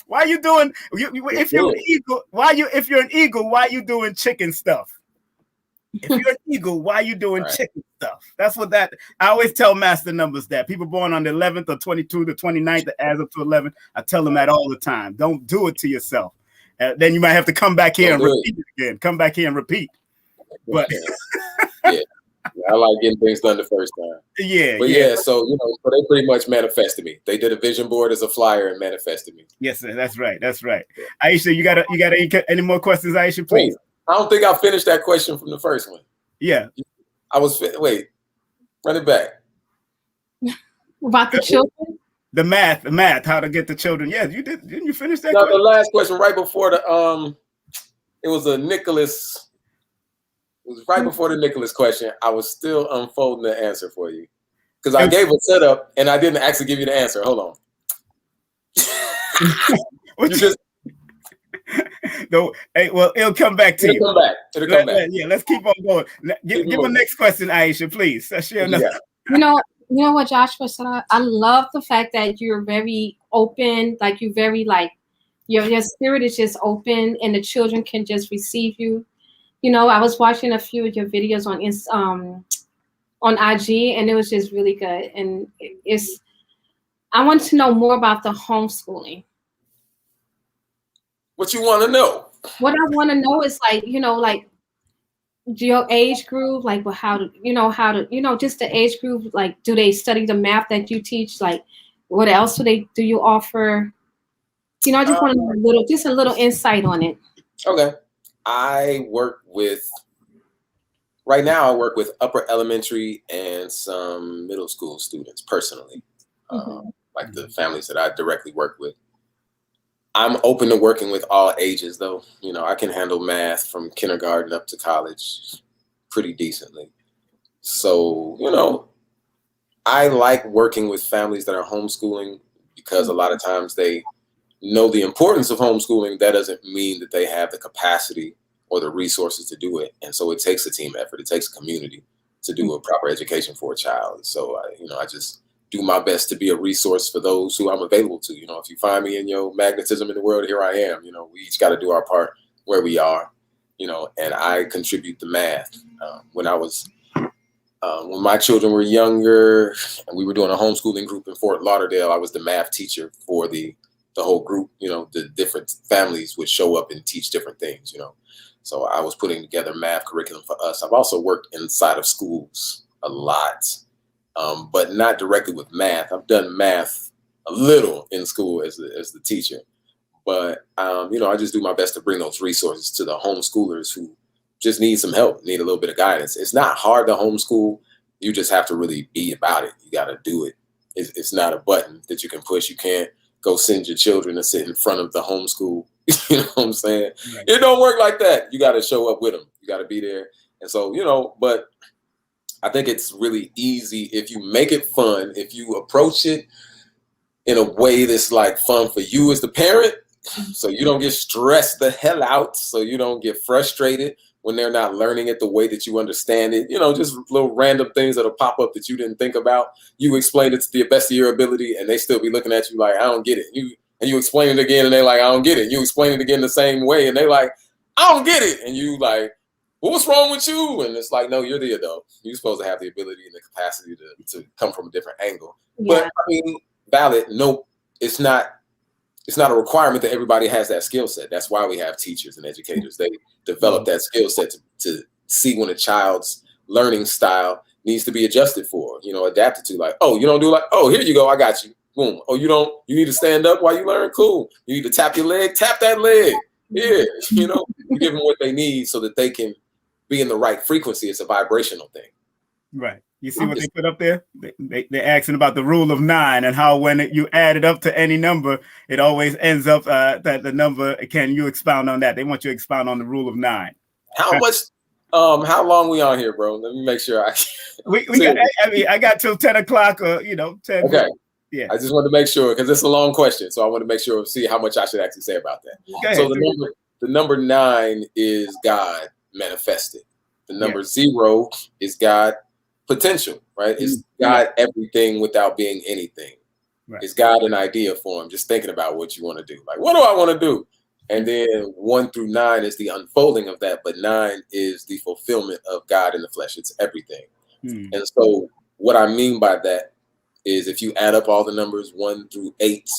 Why are you doing? If you're an eagle, if you're an eagle, why are you doing chicken stuff? If you're an eagle, why are you doing chicken stuff? That's what I always tell master numbers that. People born on the 11th or 22 to 29th that adds up to 11. I tell them that all the time. Don't do it to yourself. Then you might have to come back here and repeat it again. Come back here and repeat. But I like getting things done the first time. So you know, so they pretty much manifested me. They did a vision board as a flyer and manifested me. Yes, sir, that's right. That's right. Yeah. Aisha, you got any more questions, Aisha, please? I don't think I finished that question from the first one. Yeah. Run it back. About the children? The math, how to get the children. Yeah, you did. Didn't you finish that? No, the last question right before the it was a Nicholas. It was right before the Nicholas question. I was still unfolding the answer for you because I gave a setup and I didn't actually give you the answer. Hold on. No, hey, well, it'll come back to you. It'll come back. Yeah, let's keep on going. Give the next question, Aisha, please. Share another. You know what Joshua said? I love the fact that you're very open, like you're very like your spirit is just open and the children can just receive you. You know, I was watching a few of your videos on IG, and it was just really good. And I want to know more about the homeschooling. What you want to know? What I want to know is like, you know, like your age group, like how to, just the age group, like, do they study the math that you teach? Like, what else do you offer? You know, I just want a little insight on it. Okay. Right now I work with upper elementary and some middle school students personally, like the families that I directly work with. I'm open to working with all ages though. You know, I can handle math from kindergarten up to college pretty decently. So, you know, I like working with families that are homeschooling because a lot of times they know the importance of homeschooling. That doesn't mean that they have the capacity or the resources to do it. And so it takes a team effort. It takes a community to do a proper education for a child. So, I just do my best to be a resource for those who I'm available to. If you find me in your magnetism in the world, here I am. We each got to do our part where we are, and I contribute the math. When my children were younger and we were doing a homeschooling group in Fort Lauderdale, I was the math teacher for the whole group. The different families would show up and teach different things, So I was putting together math curriculum for us. I've also worked inside of schools a lot, but not directly with math. I've done math a little in school as the teacher, but I just do my best to bring those resources to the homeschoolers who just need some help, need a little bit of guidance. It's not hard to homeschool. You just have to really be about it. You got to do it. It's not a button that you can push. You can't go send your children to sit in front of the homeschool. You know what I'm saying? Right. It don't work like that. You got to show up with them. You got to be there. And so, but I think it's really easy if you make it fun, if you approach it in a way that's like fun for you as the parent, so you don't get stressed the hell out, so you don't get frustrated when they're not learning it the way that you understand it. Just little random things that'll pop up that you didn't think about. You explain it to the best of your ability, and they still be looking at you like, I don't get it. And you explain it again, and they're like, I don't get it. You explain it again the same way, and they like, I don't get it. And you like, well, what's wrong with you? And it's like, no, you're the adult. You're supposed to have the ability and the capacity to come from a different angle. Yeah. But valid, no, it's not a requirement that everybody has that skill set. That's why we have teachers and educators. They develop that skill set to see when a child's learning style needs to be adjusted for, adapted to. Like, oh, you don't do like, oh, here you go, I got you. Boom. Oh, you need to stand up while you learn? Cool. You need to tap your leg? Tap that leg. Yeah. You give them what they need so that they can be in the right frequency. It's a vibrational thing. Right. You see what they put up there? They're asking about the rule of 9 and how when you add it up to any number, it always ends up that the number. Can you expound on that? They want you to expound on the rule of 9. How much? How long we on here, bro? Let me make sure I got till 10 o'clock or 10. Okay. Yeah. I just wanted to make sure because it's a long question, so I want to make sure see how much I should actually say about that. Okay. So the number 9 is God manifested. The number 0 is God potential, right? It's God everything without being anything. Right. It's God an idea form, just thinking about what you want to do. Like, what do I want to do? And then 1 through 9 is the unfolding of that, but 9 is the fulfillment of God in the flesh. It's everything. And so what I mean by that is if you add up all the numbers 1 through 8,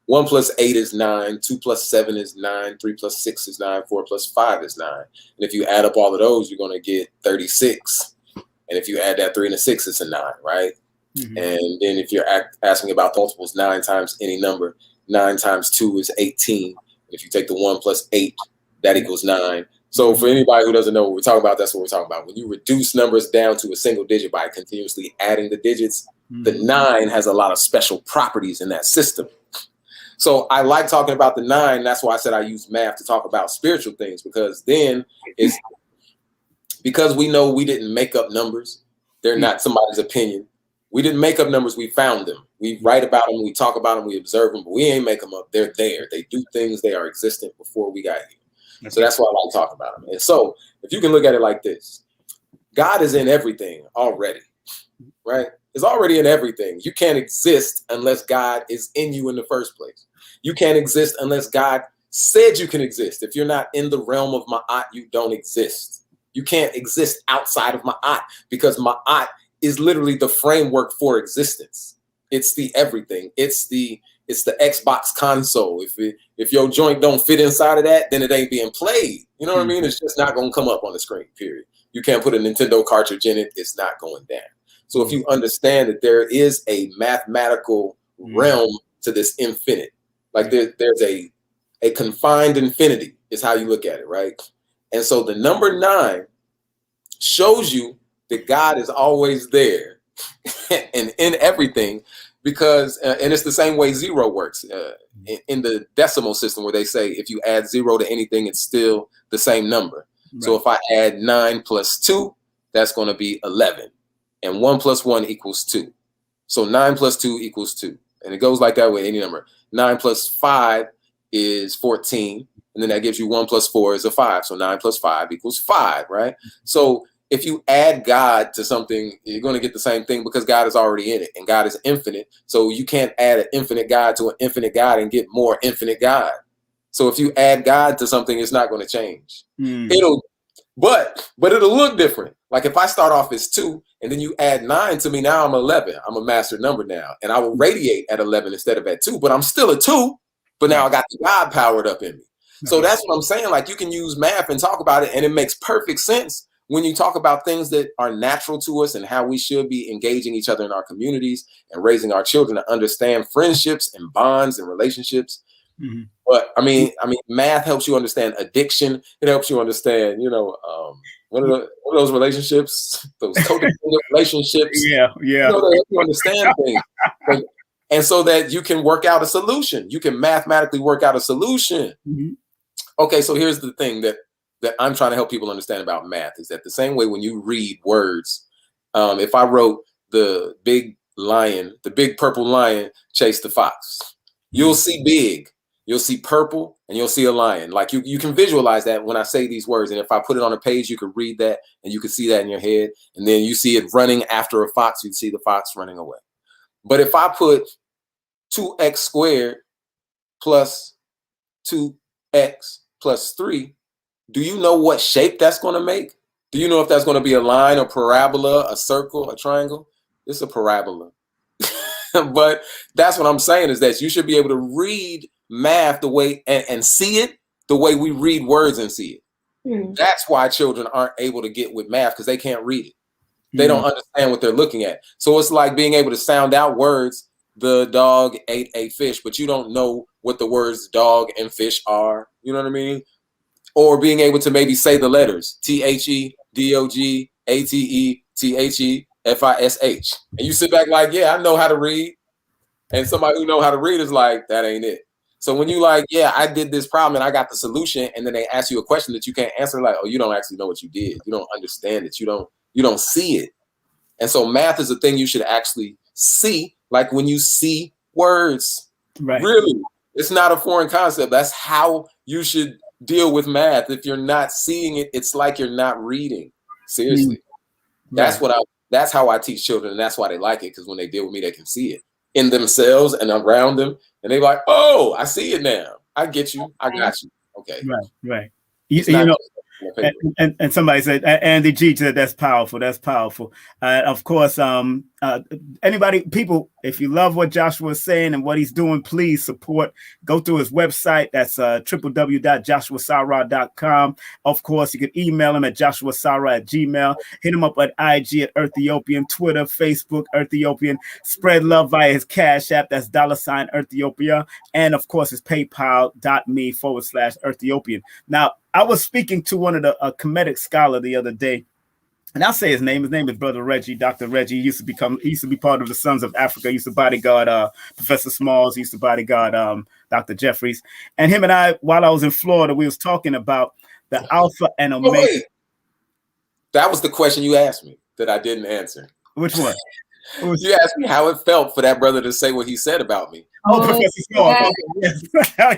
1 plus 8 is 9, 2 plus 7 is 9, 3 plus 6 is 9, 4 plus 5 is 9. And if you add up all of those, you're going to get 36. And if you add that 3 and a 6, it's a 9, right? And then if you're asking about multiples, 9 times any number, 9 times 2 is 18. If you take the 1 plus 8, that equals 9. So for anybody who doesn't know what we're talking about, that's what we're talking about. When you reduce numbers down to a single digit by continuously adding the digits, the 9 has a lot of special properties in that system. So I like talking about the 9. That's why I said I use math to talk about spiritual things, because then it's because we know we didn't make up numbers. They're not somebody's opinion. We didn't make up numbers. We found them. We write about them. We talk about them. We observe them, but we ain't make them up. They're there. They do things. They are existent before we got here. So that's why I like talking about them. And so if you can look at it like this, God is in everything already, right? It's already in everything. You can't exist unless God is in you in the first place. You can't exist unless God said you can exist. If you're not in the realm of Ma'at, you don't exist. You can't exist outside of Ma'at, because Ma'at is literally the framework for existence. It's the everything. It's the Xbox console. If your joint don't fit inside of that, then it ain't being played. You know what I mean? It's just not going to come up on the screen, period. You can't put a Nintendo cartridge in it. It's not going down. So if you understand that there is a mathematical realm to this infinite, like there's a confined infinity is how you look at it, right? And so the number 9 shows you that God is always there and in everything, because, and it's the same way 0 works in the decimal system, where they say if you add 0 to anything, it's still the same number. Right. So if I add 9 plus 2, that's going to be 11. and 1 plus 1 equals 2. So 9 plus 2 equals 2. And it goes like that with any number. 9 plus 5 is 14. And then that gives you 1 plus 4 is a 5. So 9 plus 5 equals 5, right? So if you add God to something, you're going to get the same thing because God is already in it and God is infinite. So you can't add an infinite God to an infinite God and get more infinite God. So if you add God to something, it's not going to change. But it'll look different. Like if I start off as 2 and then you add 9 to me, now I'm 11. I'm a master number now. And I will radiate at 11 instead of at 2, but I'm still a 2. But now I got the God powered up in me. So that's what I'm saying. Like you can use math and talk about it, and it makes perfect sense when you talk about things that are natural to us and how we should be engaging each other in our communities and raising our children to understand friendships and bonds and relationships. Mm-hmm. But I mean, math helps you understand addiction. It helps you understand, what are those relationships, those codependent relationships. Yeah. They help you understand things. And so that you can work out a solution. You can mathematically work out a solution. Mm-hmm. Okay, so here's the thing that I'm trying to help people understand about math is that the same way when you read words, if I wrote the big purple lion chased the fox, you'll see big, you'll see purple, and you'll see a lion. Like you can visualize that when I say these words. And if I put it on a page, you could read that and you can see that in your head. And then you see it running after a fox, you see the fox running away. But if I put 2x squared plus 2x plus 3, do you know what shape that's going to make? Do you know if that's going to be a line, a parabola, a circle, a triangle? It's a parabola. But that's what I'm saying is that you should be able to read math the way and see it the way we read words and see it. That's why children aren't able to get with math because they can't read it. They don't understand what they're looking at. So it's like being able to sound out words. The dog ate a fish, but you don't know what the words dog and fish are. You know what I mean? Or being able to maybe say the letters THE, DOG, ATE, THE, FISH. And you sit back like, yeah, I know how to read. And somebody who know how to read is like, that ain't it. So when you like, yeah, I did this problem and I got the solution, and then they ask you a question that you can't answer, like, oh, you don't actually know what you did. You don't understand it. You don't see it. And so math is a thing you should actually see, like when you see words. Right. Really, it's not a foreign concept. That's how you should deal with math. If you're not seeing it, it's like you're not reading. Seriously. Right. That's how I teach children, and that's why they like it, because when they deal with me, they can see it in themselves and around them, and they're like, oh, I see it now. I get you. I got you. Okay. Right. You know, and somebody said, Andy G said, that's powerful. That's powerful. Of course, people, if you love what Joshua is saying and what he's doing, please support. Go to his website. That's www.joshuasara.com. Of course, you can email him at joshuasara@gmail. Hit him up at IG at Earthiopian, Twitter, Facebook, Earthiopian. Spread love via his Cash App. That's $Earthiopia. And of course, his paypal.me/Earthiopian. Now, I was speaking to one of the Kemetic scholar the other day, and I'll say his name. His name is Brother Reggie, Dr. Reggie. He used to be part of the Sons of Africa. He used to bodyguard Professor Smalls. He used to bodyguard Dr. Jeffries. And him and I, while I was in Florida, we was talking about the Alpha and Omega. Oh, wait. That was the question you asked me that I didn't answer. Which one? You asked me how it felt for that brother to say what he said about me. Oh, Professor Small. Okay, yes.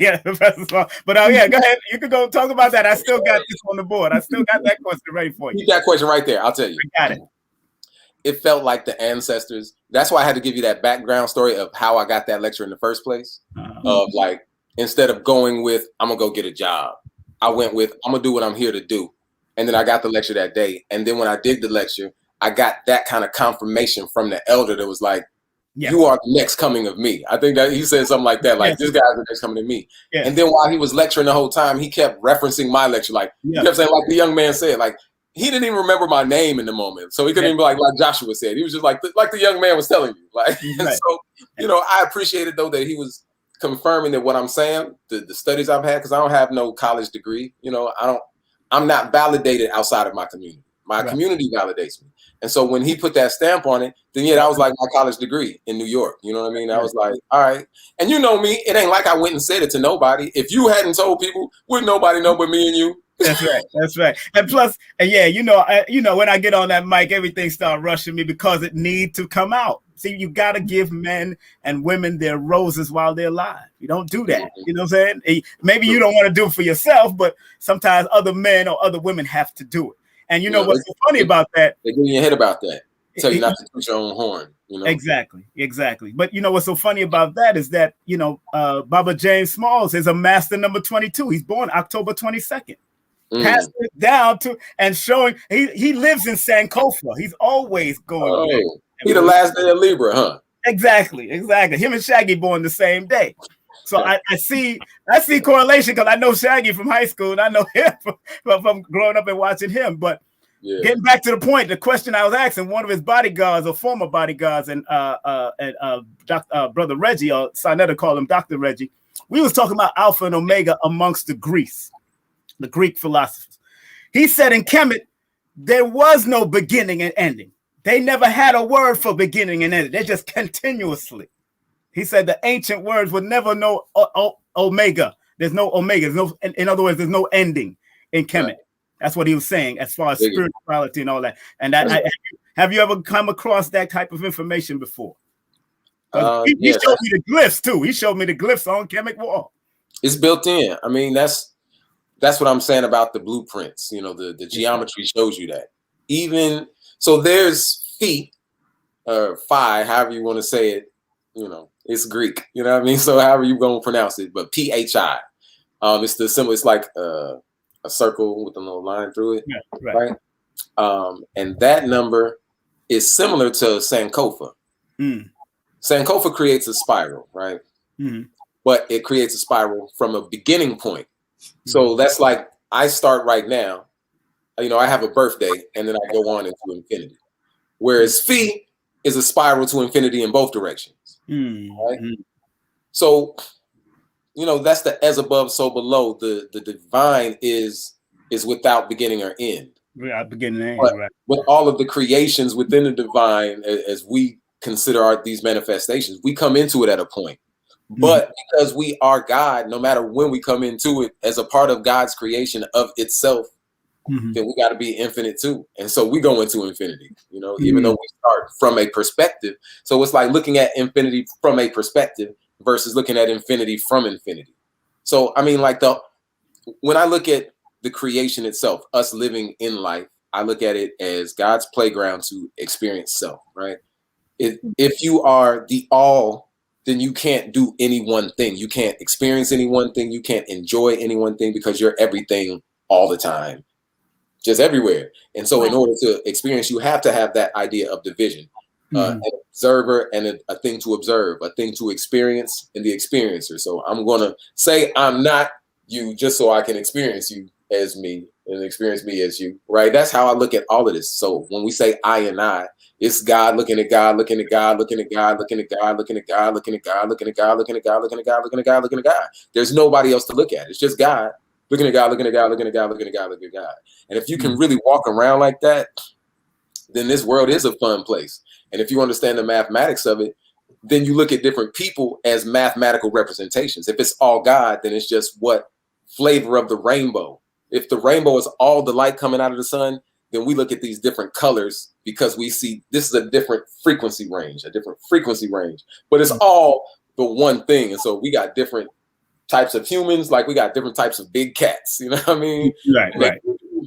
Yeah, Professor Small. But yeah, go ahead. You can go talk about that. I still got this on the board. I still got that question ready for you. Keep that question right there. I'll tell you. I got it. It felt like the ancestors. That's why I had to give you that background story of how I got that lecture in the first place. Of like, instead of going with, I'm going to go get a job, I went with, I'm going to do what I'm here to do. And then I got the lecture that day. And then when I did the lecture, I got that kind of confirmation from the elder that was like, you are the next coming of me. I think that he said something like that, like, this guy's the next coming of me. Yes. And then while he was lecturing the whole time, he kept referencing my lecture. Like, he kept saying, like the young man said, like, he didn't even remember my name in the moment. So he couldn't even be like Joshua said. He was just like the young man was telling you. Like, and so, I appreciated, though, that he was confirming that what I'm saying, the studies I've had, because I don't have no college degree. I'm not validated outside of my community. My community validates me. And so when he put that stamp on it, then that was like my college degree in New York. You know what I mean? I was like, all right. And you know me, it ain't like I went and said it to nobody. If you hadn't told people, wouldn't nobody know but me and you? That's right. That's right. And plus, and yeah, when I get on that mic, everything starts rushing me because it needs to come out. See, you got to give men and women their roses while they're alive. You don't do that. You know what I'm saying? Maybe you don't want to do it for yourself, but sometimes other men or other women have to do it. And you know what's so funny about that? They get in your head about that. Tell you not to toot your own horn. Exactly. But you know what's so funny about that is that Baba James Smalls is a master number 22. He's born October 22nd. Passing it down to and showing he lives in Sankofa. He's always going. He the last day of Libra, huh? Exactly. Him and Shaggy born the same day. So I see correlation because I know Shaggy from high school and I know him from growing up and watching him. But getting back to the point, the question I was asking, one of his bodyguards or former bodyguards and Brother Reggie, or Sinetta called him Dr. Reggie, we was talking about Alpha and Omega amongst the Greek philosophers. He said in Kemet, there was no beginning and ending. They never had a word for beginning and ending. They're just continuously. He said the ancient words would never know omega. There's no omega. In other words, there's no ending in Kemet. Right. That's what he was saying as far as spirituality and all that. And have you ever come across that type of information before? He showed me the glyphs too. He showed me the glyphs on Kemet Wall. It's built in. I mean, that's what I'm saying about the blueprints. The geometry shows you that. Even so, there's phi, or phi, however you want to say it. It's Greek. You know what I mean? So however you gonna pronounce it, but PHI. It's the symbol. It's like a circle with a little line through it, right? And that number is similar to Sankofa. Sankofa creates a spiral, right? But it creates a spiral from a beginning point. So that's like I start right now. I have a birthday and then I go on into infinity. Whereas phi is a spiral to infinity in both directions. Right? So, that's the as above, so below. The divine is without beginning or end. Without beginning and end, right? With all of the creations within the divine, as we consider these manifestations, we come into it at a point. But because we are God, no matter when we come into it as a part of God's creation of itself, then we got to be infinite too. And so we go into infinity, even though we start from a perspective. So it's like looking at infinity from a perspective versus looking at infinity from infinity. So, I mean, when I look at the creation itself, us living in life, I look at it as God's playground to experience self, right? If you are the all, then you can't do any one thing. You can't experience any one thing. You can't enjoy any one thing because you're everything all the time. Just everywhere. And so in order to experience, you have to have that idea of division, an observer and a thing to observe, a thing to experience and the experiencer. So I'm going to say I'm not you just so I can experience you as me and experience me as you, right? That's how I look at all of this. So when we say I and I, it's God looking at God, looking at God, looking at God, looking at God, looking at God, looking at God, looking at God, looking at God, looking at God, looking at God, looking at God. There's nobody else to look at. It's just God. Looking at God, looking at God, looking at God, looking at God, looking at God. And if you can really walk around like that, then this world is a fun place. And if you understand the mathematics of it, then you look at different people as mathematical representations. If it's all God, then it's just what flavor of the rainbow. If the rainbow is all the light coming out of the sun, then we look at these different colors because we see this is a different frequency range, but it's all the one thing. And so we got different types of humans, like we got different types of big cats, you know what I mean? Right.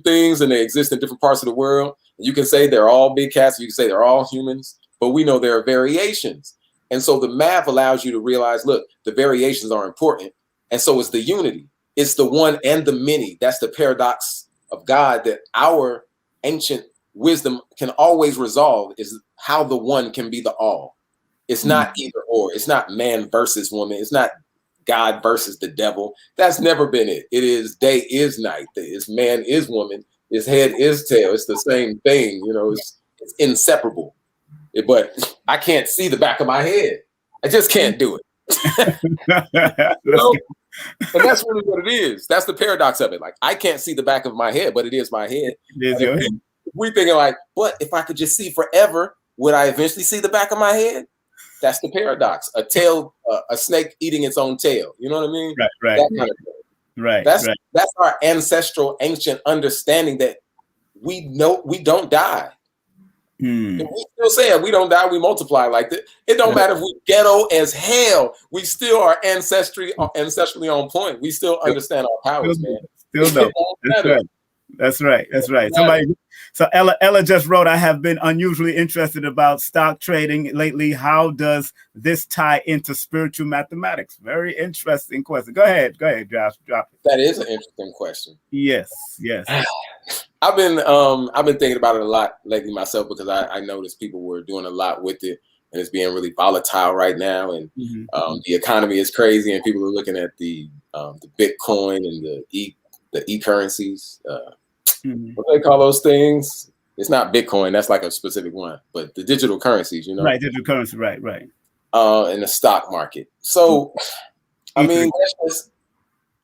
Things, and they exist in different parts of the world. You can say they're all big cats, you can say they're all humans, but we know there are variations. And so the math allows you to realize, look, the variations are important. And so is the unity. It's the one and the many. That's the paradox of God that our ancient wisdom can always resolve, is how the one can be the all. It's not either or. It's not man versus woman. It's not God versus the devil. That's never been it. It is day is night. It's man is woman. His head is tail. It's the same thing. It's inseparable. But I can't see the back of my head. I just can't do it. And that's really what it is. That's the paradox of it. Like, I can't see the back of my head, but it is my head. It is your head. We thinking like, but if I could just see forever, would I eventually see the back of my head? That's the paradox. A snake eating its own tail. You know what I mean? Right. That kind of thing. Right. That's our ancestral ancient understanding that we know we don't die. Hmm. And we still say it, we don't die, we multiply like that. It don't matter if we ghetto as hell, we still are ancestrally on point. We still understand our powers, man. Still know. That's right. So Ella just wrote, I have been unusually interested about stock trading lately. How does this tie into spiritual mathematics? Very interesting question. Go ahead, Josh. Drop it. That is an interesting question. Yes. I've been thinking about it a lot lately myself, because I noticed people were doing a lot with it, and it's being really volatile right now. And the economy is crazy, and people are looking at the Bitcoin and the e-currencies. What do they call those things? It's not Bitcoin. That's like a specific one, but the digital currencies, Right. Digital currency. Right. In the stock market. So, I mean,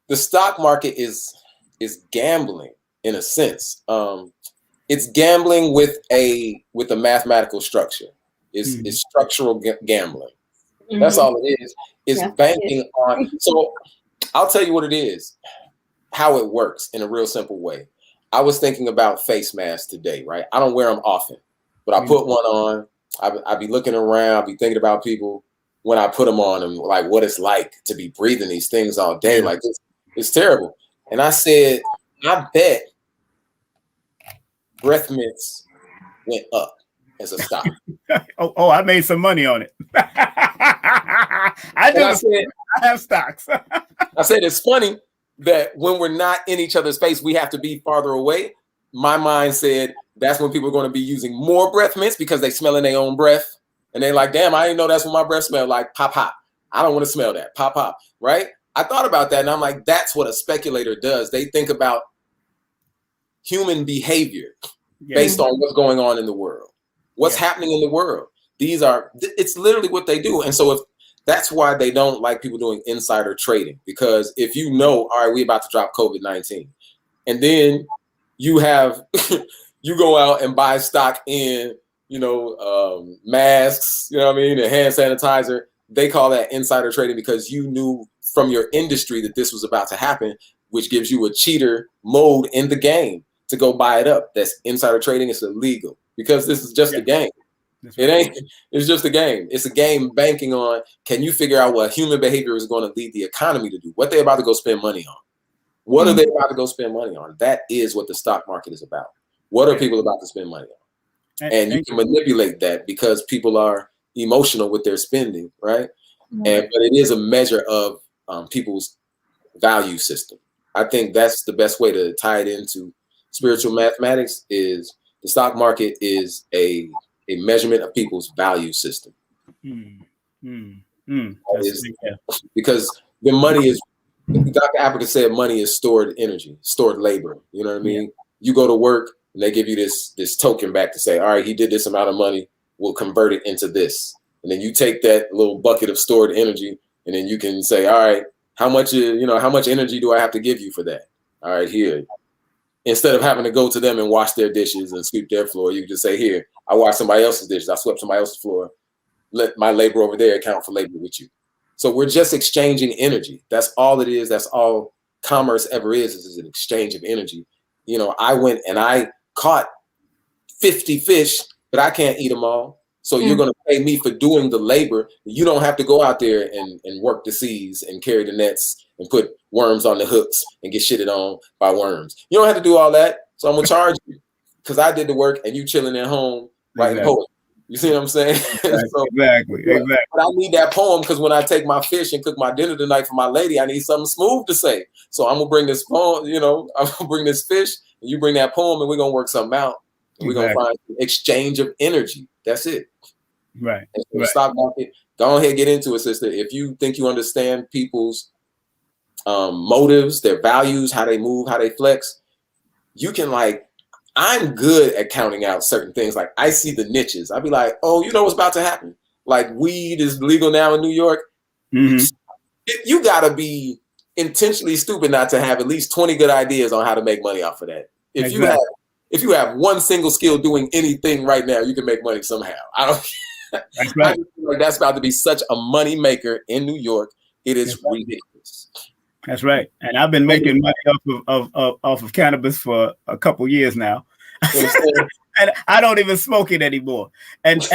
the stock market is gambling in a sense. It's gambling with a mathematical structure. It's structural gambling. That's all it is. It's banking on. So I'll tell you what it is, how it works in a real simple way. I was thinking about face masks today, right? I don't wear them often, but I put one on. I be looking around, I be thinking about people when I put them on and like what it's like to be breathing these things all day. Like it's terrible. And I said, I bet breath mints went up as a stock. I made some money on it. I have stocks. I said, it's funny that when we're not in each other's face, we have to be farther away. My mind said that's when people are going to be using more breath mints because they smell in their own breath. And they're like, damn, I didn't know that's what my breath smelled like. Pop, pop. I don't want to smell that. Pop, pop. Right? I thought about that, and I'm like, that's what a speculator does. They think about human behavior based on what's going on in the world, what's happening in the world. It's literally what they do. And so that's why they don't like people doing insider trading, because if you know, all right, we about to drop COVID-19, and then you have, you go out and buy stock in, masks, you know what I mean, and hand sanitizer, they call that insider trading because you knew from your industry that this was about to happen, which gives you a cheater mode in the game to go buy it up. That's insider trading. It's illegal because this is just a game. It's just a game. It's a game banking on, can you figure out what human behavior is going to lead the economy to do? What they're about to go spend money on. What are they about to go spend money on? That is what the stock market is about. What are people about to spend money on? And you can manipulate that because people are emotional with their spending, right? But it is a measure of people's value system. I think that's the best way to tie it into spiritual mathematics. Is the stock market is a measurement of people's value system. Because the money is, Dr. Africa said, money is stored energy, stored labor. You know what I mean? You go to work and they give you this token back to say, all right, he did this amount of money, we'll convert it into this. And then you take that little bucket of stored energy and then you can say, all right, how much energy do I have to give you for that? All right, here. Instead of having to go to them and wash their dishes and sweep their floor, you can just say, here, I washed somebody else's dishes, I swept somebody else's floor. Let my labor over there account for labor with you. So we're just exchanging energy. That's all it is. That's all commerce ever is an exchange of energy. I went and I caught 50 fish, but I can't eat them all. So you're going to pay me for doing the labor. You don't have to go out there and work the seas and carry the nets and put worms on the hooks and get shitted on by worms. You don't have to do all that. So I'm going to charge you because I did the work and you chilling at home writing poetry. You see what I'm saying? Exactly. But I need that poem because when I take my fish and cook my dinner tonight for my lady, I need something smooth to say. So I'm going to bring this poem, I'm going to bring this fish and you bring that poem and we're going to work something out. And we're going to find an exchange of energy. That's it. Right. The stock market, go ahead, get into it, sister. If you think you understand people's motives, their values, how they move, how they flex, you can I'm good at counting out certain things. Like I see the niches. I'd be like, oh, you know what's about to happen? Like weed is legal now in New York. You gotta be intentionally stupid not to have at least 20 good ideas on how to make money off of that. If you have one single skill doing anything right now, you can make money somehow. That's right. That's about to be such a money maker in New York. It is ridiculous. That's right. And I've been making money off of cannabis for a couple years now. And I don't even smoke it anymore. And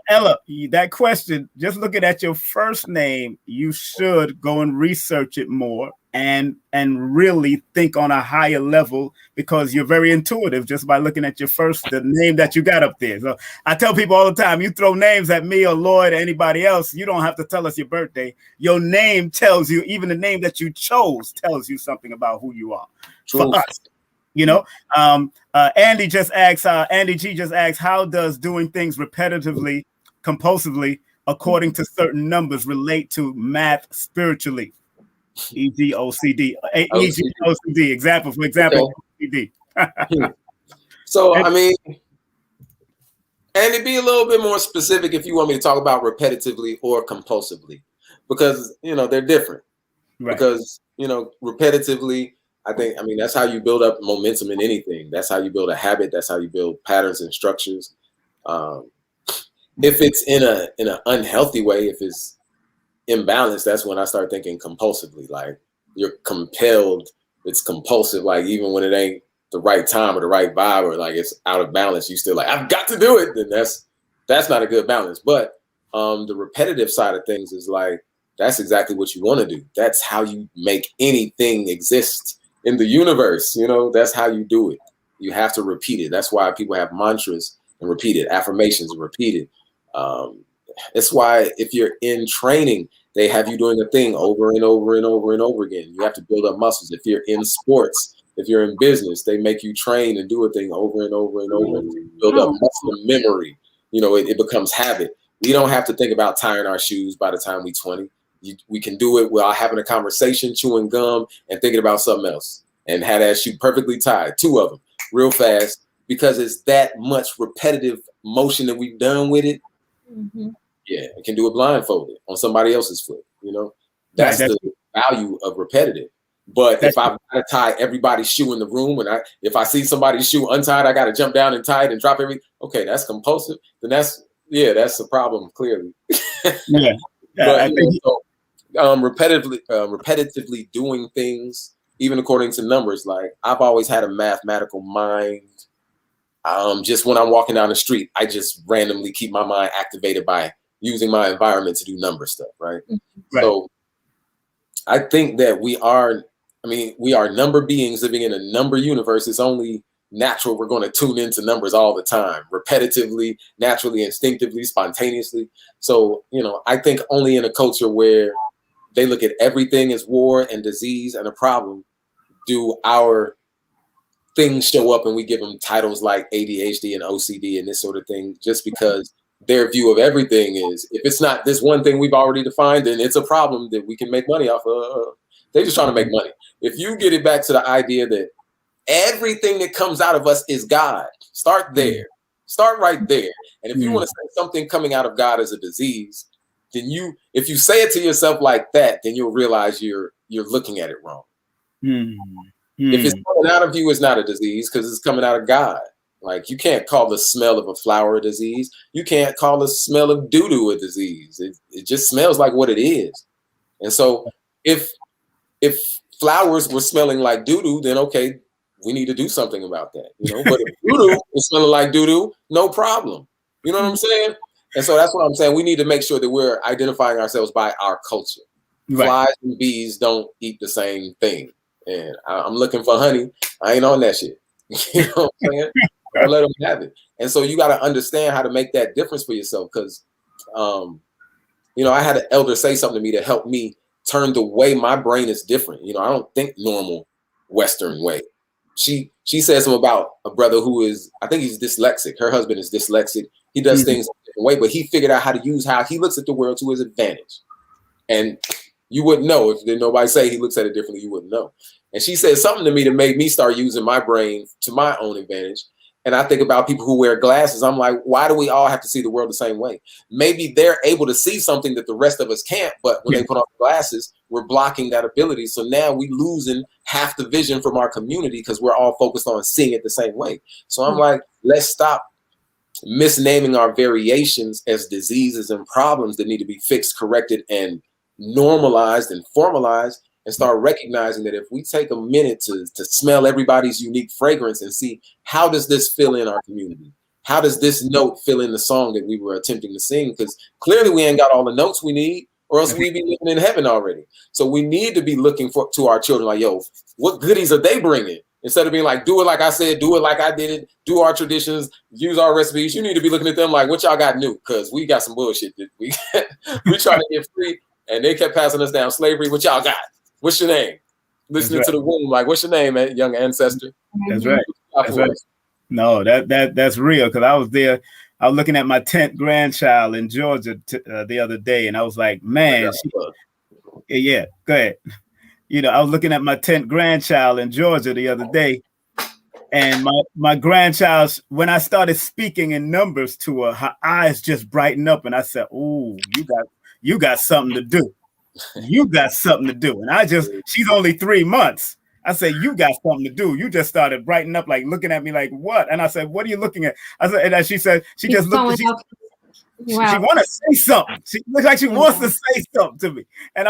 Ella, that question, just looking at your first name, you should go and research it more and really think on a higher level, because you're very intuitive just by looking at the name that you got up there. So I tell people all the time, you throw names at me or Lloyd or anybody else, you don't have to tell us your birthday. Your name tells you, even the name that you chose tells you something about who you are. True. For us. You know, Andy G just asks, how does doing things repetitively, compulsively, according to certain numbers relate to math spiritually? E.g. OCD. E.g. OCD. Example, for example, okay. OCD. So, I mean, Andy, be a little bit more specific if you want me to talk about repetitively or compulsively, because, you know, they're different. Right. Because, you know, repetitively, I mean, that's how you build up momentum in anything. That's how you build a habit. That's how you build patterns and structures. If it's in an unhealthy way, if it's imbalanced, that's when I start thinking compulsively. Like, you're compelled, it's compulsive. Like, even when it ain't the right time or the right vibe, or like it's out of balance, you still like, I've got to do it. Then that's not a good balance. But the repetitive side of things is like, that's exactly what you want to do. That's how you make anything exist in the universe. You know, that's how you do it. You have to repeat it. That's why people have mantras and repeat it, affirmations and repeat it. That's why if you're in training, they have you doing a thing over and over and over and over again. You have to build up muscles. If you're in sports, if you're in business, they make you train and do a thing over and over and over and build up muscle memory. You know, it becomes habit. We don't have to think about tying our shoes by the time we're 20. We can do it while having a conversation, chewing gum, and thinking about something else, and have that shoe perfectly tied, 2 of them, real fast, because it's that much repetitive motion that we've done with it. Mm-hmm. Yeah, it can do it blindfolded on somebody else's foot. You know, that's the value of repetitive. But if I've got to tie everybody's shoe in the room, and if I see somebody's shoe untied, I got to jump down and tie it and drop everything. Okay, that's compulsive. Then that's the problem, clearly. Yeah. But, I think repetitively doing things, even according to numbers. Like, I've always had a mathematical mind. Just when I'm walking down the street, I just randomly keep my mind activated by using my environment to do number stuff, right? So I think that we are number beings living in a number universe. It's only natural we're going to tune into numbers all the time, repetitively, naturally, instinctively, spontaneously. So, you know, I think only in a culture where they look at everything as war and disease and a problem do our things show up, and we give them titles like ADHD and OCD and this sort of thing, just because their view of everything is, if it's not this one thing we've already defined, then it's a problem that we can make money off of. They're just trying to make money. If you get it back to the idea that everything that comes out of us is God, start there. Start right there. And if you want to say something coming out of God is a disease, then if you say it to yourself like that, then you'll realize you're looking at it wrong. If it's coming out of you, it's not a disease because it's coming out of God. Like, you can't call the smell of a flower a disease. You can't call the smell of doo-doo a disease. It just smells like what it is. And so if flowers were smelling like doo-doo, then okay, we need to do something about that. You know, but if doo-doo is smelling like doo-doo, no problem. You know what I'm saying? And so that's what I'm saying. We need to make sure that we're identifying ourselves by our culture. Right. Flies and bees don't eat the same thing. And I'm looking for honey. I ain't on that shit. You know what I'm saying? Don't let them have it. And so you got to understand how to make that difference for yourself. Because, you know, I had an elder say something to me to help me turn the way my brain is different. You know, I don't think normal Western way. She said something about a brother who is, I think he's dyslexic. Her husband is dyslexic. He does things a different way, but he figured out how to use how he looks at the world to his advantage. And you wouldn't know if did nobody say he looks at it differently, you wouldn't know. And she said something to me that made me start using my brain to my own advantage. And I think about people who wear glasses. I'm like, why do we all have to see the world the same way? Maybe they're able to see something that the rest of us can't, but when they put on glasses, we're blocking that ability. So now we losing half the vision from our community because we're all focused on seeing it the same way. So I'm like, let's stop misnaming our variations as diseases and problems that need to be fixed, corrected, and normalized and formalized, and start recognizing that if we take a minute to smell everybody's unique fragrance and see how does this feel in our community? How does this note fill in the song that we were attempting to sing? Because clearly we ain't got all the notes we need, or else we'd be living in heaven already. So we need to be looking to our children like, yo, what goodies are they bringing? Instead of being like, do it like I said, do it like I did it, do our traditions, use our recipes. You need to be looking at them like, what y'all got new? Because we got some bullshit that we try to get free, and they kept passing us down slavery. What y'all got? What's your name? Listening to the womb, like, what's your name, young ancestor? That's right. That's right. No, that's real. Because I was there. I was looking at my 10th grandchild in Georgia the other day, and I was like, man, yeah, go ahead. You know, I was looking at my 10th grandchild in Georgia the other day, and my grandchild, when I started speaking in numbers to her eyes just brightened up, and I said, "Oh, you got something to do. You got something to do." And she's only 3 months. I said, "You got something to do." You just started brightening up, like looking at me like, "What?" And I said, "What are you looking at?" I said, and she said, she just looked. She want to say something. She looks like she wants to say something to me. And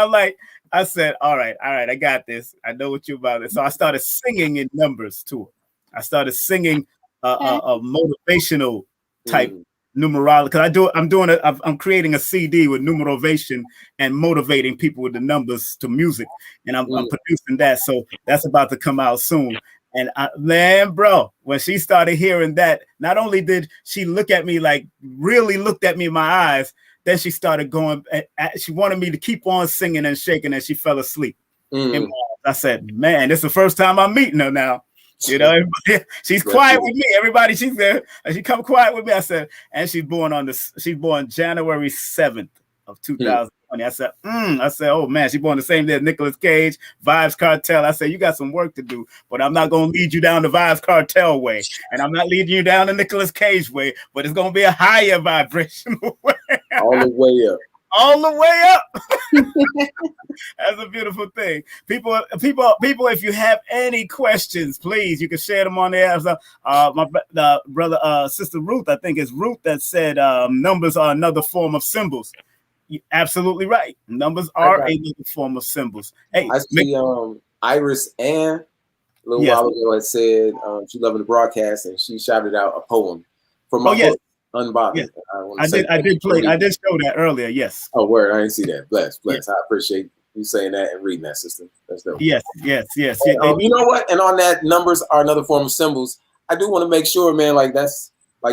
I said, all right, I got this. I know what you're about. So I started singing in numbers to her. I started singing a motivational type numerology, because I'm creating a CD with Numerovation and motivating people with the numbers to music, and I'm producing that. So that's about to come out soon. And man, bro, when she started hearing that, not only did she look at me, like really looked at me in my eyes, then she started going. She wanted me to keep on singing and shaking, and she fell asleep. And I said, man, this is the first time I'm meeting her now. You know, she's quiet with me. Everybody, she's there, and she come quiet with me. I said, and she's born January 7th of 2020. I said, oh man, she's born the same day as Nicolas Cage, Vibes Cartel. I said, you got some work to do, but I'm not going to lead you down the Vibes Cartel way, and I'm not leading you down the Nicolas Cage way, but it's going to be a higher vibrational way. All the way up. All the way up. That's a beautiful thing. People, if you have any questions, please, you can share them on there. My brother, Sister Ruth, I think it's Ruth that said numbers are another form of symbols. You're absolutely right. Numbers are another form of symbols. Hey, I see Iris Ann a little while ago had said she loved the broadcast, and she shouted out a poem from my book, Unbothered. Yes. I did show that earlier. Yes. Oh, word! I didn't see that. Bless. Yes. I appreciate you saying that and reading that, sister. That's dope. Yes. And, you know what? And on that, numbers are another form of symbols. I do want to make sure, man.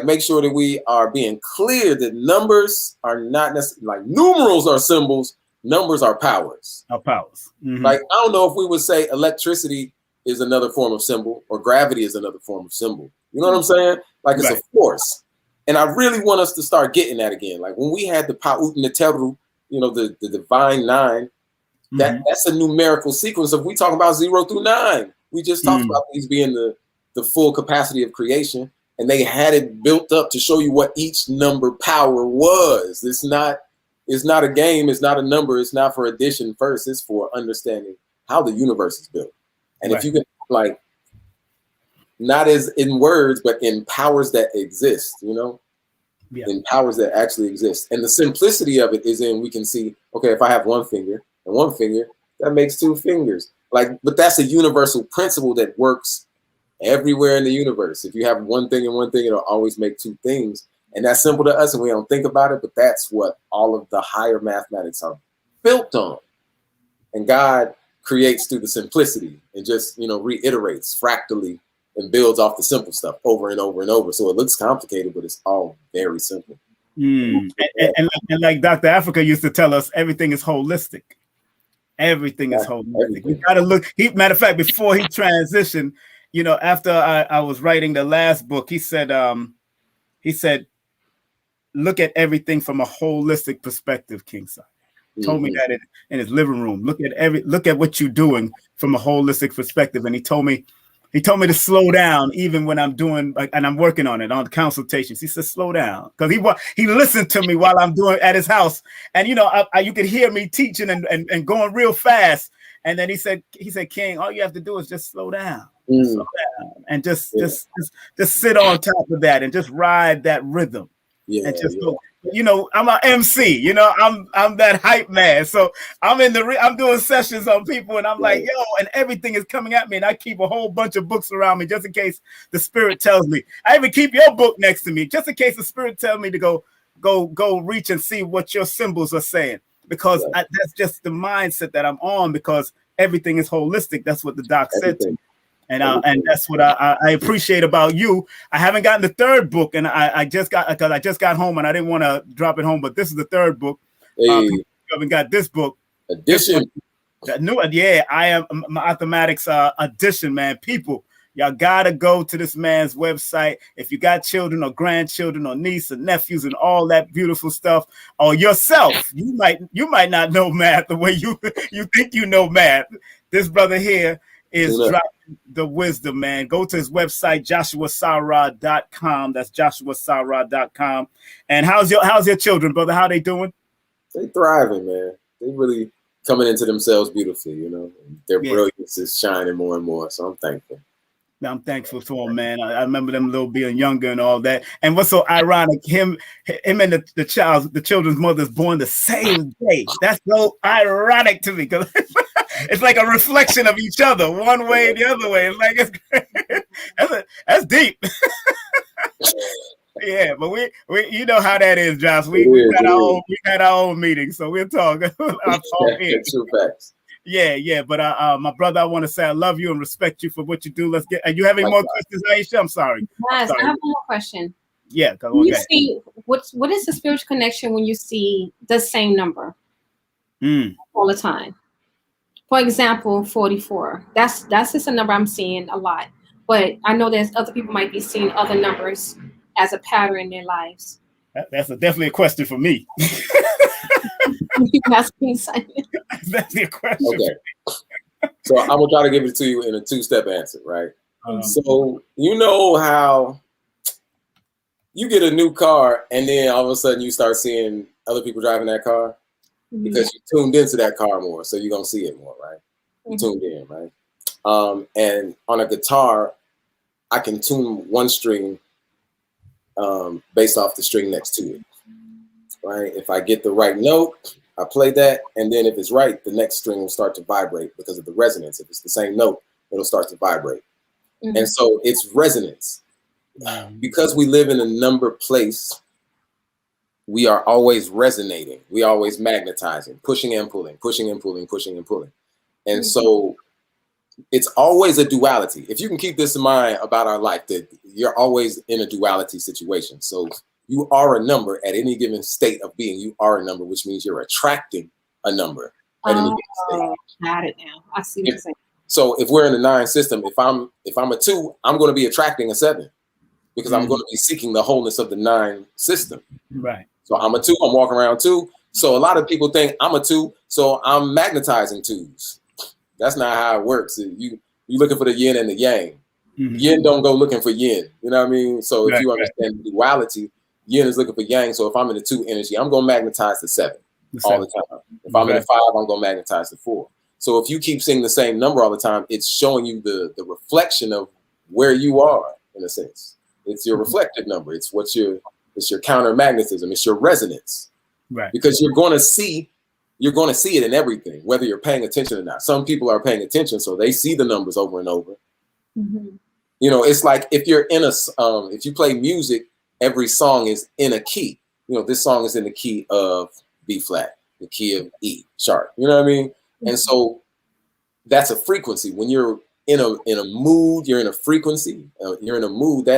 Make sure that we are being clear that numbers are not necessarily like numerals are symbols. Numbers are powers. Our powers. Mm-hmm. Like, I don't know if we would say electricity is another form of symbol or gravity is another form of symbol. You know what I'm saying? Like, it's a force. And I really want us to start getting that again. Like when we had the Pa'ut Neteru, you know, the divine 9, that's a numerical sequence of we talk about 0 through 9. We just talked about these being the full capacity of creation. And they had it built up to show you what each number power was. It's not a game. It's not a number. It's not for addition first. It's for understanding how the universe is built. And if you can, like, not as in words, but in powers that exist, you know, in powers that actually exist. And the simplicity of it is in we can see, okay, if I have one finger and one finger, that makes 2 fingers. Like, but that's a universal principle that works everywhere in the universe. If you have one thing and one thing, it'll always make 2 things. And that's simple to us and we don't think about it, but that's what all of the higher mathematics are built on. And God creates through the simplicity and just, you know, reiterates fractally and builds off the simple stuff over and over and over. So it looks complicated, but it's all very simple. And like Dr. Africa used to tell us, everything is holistic. Everything is holistic. You got to look. Matter of fact, before he transitioned, you know, after I was writing the last book, he said, look at everything from a holistic perspective, Kingside. Told me that in his living room. Look at what you're doing from a holistic perspective. And he told me to slow down even when I'm doing, and I'm working on it, on consultations. He said, slow down. Because he listened to me while I'm doing at his house. And, you know, you could hear me teaching and going real fast. And then he said, King, all you have to do is just slow down. Slow down. And just sit on top of that and just ride that rhythm. And just I'm an MC. I'm that hype man. So I'm I'm doing sessions on people, and I'm like, yo, and everything is coming at me, and I keep a whole bunch of books around me just in case the spirit tells me. I even keep your book next to me just in case the spirit tells me to go reach and see what your symbols are saying, because that's just the mindset that I'm on, because everything is holistic. That's what the doc said to me. And that's what I appreciate about you. I haven't gotten the third book, and I just got home, and I didn't want to drop it home, but this is the third book. You haven't got this book edition. That new, I am mathematics edition, man. People, y'all gotta go to this man's website. If you got children or grandchildren or nieces and nephews and all that beautiful stuff, or yourself, you might not know math the way you think you know math. This brother here is dropping the wisdom, man. Go to his website, JashuaSarah.com. That's JashuaSarah.com. And how's your children, brother? How they doing? They thriving, man. They really coming into themselves beautifully, Their brilliance is shining more and more. So I'm thankful. I'm thankful to him, man. I remember them little being younger and all that. And what's so ironic, him and the children's mother's born the same day. That's so ironic to me, because it's like a reflection of each other, one way and the other way. It's like that's deep. Yeah, but we you know how that is, Josh. We had our own meeting, so we'll talk. True facts. Yeah. But my brother, I want to say I love you and respect you for what you do. Are you having more questions, Aisha? I'm sorry. Yes, I have one more question. Yeah, go on. You see what is the spiritual connection when you see the same number all the time? For example, 44. That's just a number I'm seeing a lot. But I know there's other people might be seeing other numbers as a pattern in their lives. That's definitely a question for me. That's definitely a question. Okay. So I'm gonna try to give it to you in a two-step answer, right? So you know how you get a new car and then all of a sudden you start seeing other people driving that car because you tuned into that car more, so you're gonna see it more, right? You tuned in, right? And on a guitar, I can tune one string based off the string next to it, right? If I get the right note, I play that, and then if it's right, the next string will start to vibrate because of the resonance. If it's the same note, it'll start to vibrate. And so it's resonance. Because we live in a number place, we are always resonating. We are always magnetizing, pushing and pulling, pushing and pulling, pushing and pulling. And so it's always a duality. If you can keep this in mind about our life, that you're always in a duality situation. So you are a number at any given state of being. You are a number, which means you're attracting a number at any given state. Got it now. I see what you're saying. So if we're in the 9 system, if I'm a 2, I'm going to be attracting a 7 because I'm going to be seeking the wholeness of the 9 system. Right. So I'm a 2. I'm walking around 2. So a lot of people think I'm a 2, so I'm magnetizing 2s. That's not how it works. You looking for the yin and the yang. Yin don't go looking for yin. You know what I mean? So if you understand duality, yin is looking for yang. So if I'm in the 2 energy, I'm going to magnetize the 7 all the time. If I'm in the 5, I'm going to magnetize the 4. So if you keep seeing the same number all the time, it's showing you the reflection of where you are, in a sense. It's your reflective number. It's your counter magnetism. It's your resonance. Right. Because you're going to see it in everything, whether you're paying attention or not. Some people are paying attention, so they see the numbers over and over. It's like if you're in if you play music, every song is in a key. This song is in the key of B flat, the key of E sharp. You know what I mean? And so that's a frequency. When you're in a mood, you're in a frequency. You're in a mood.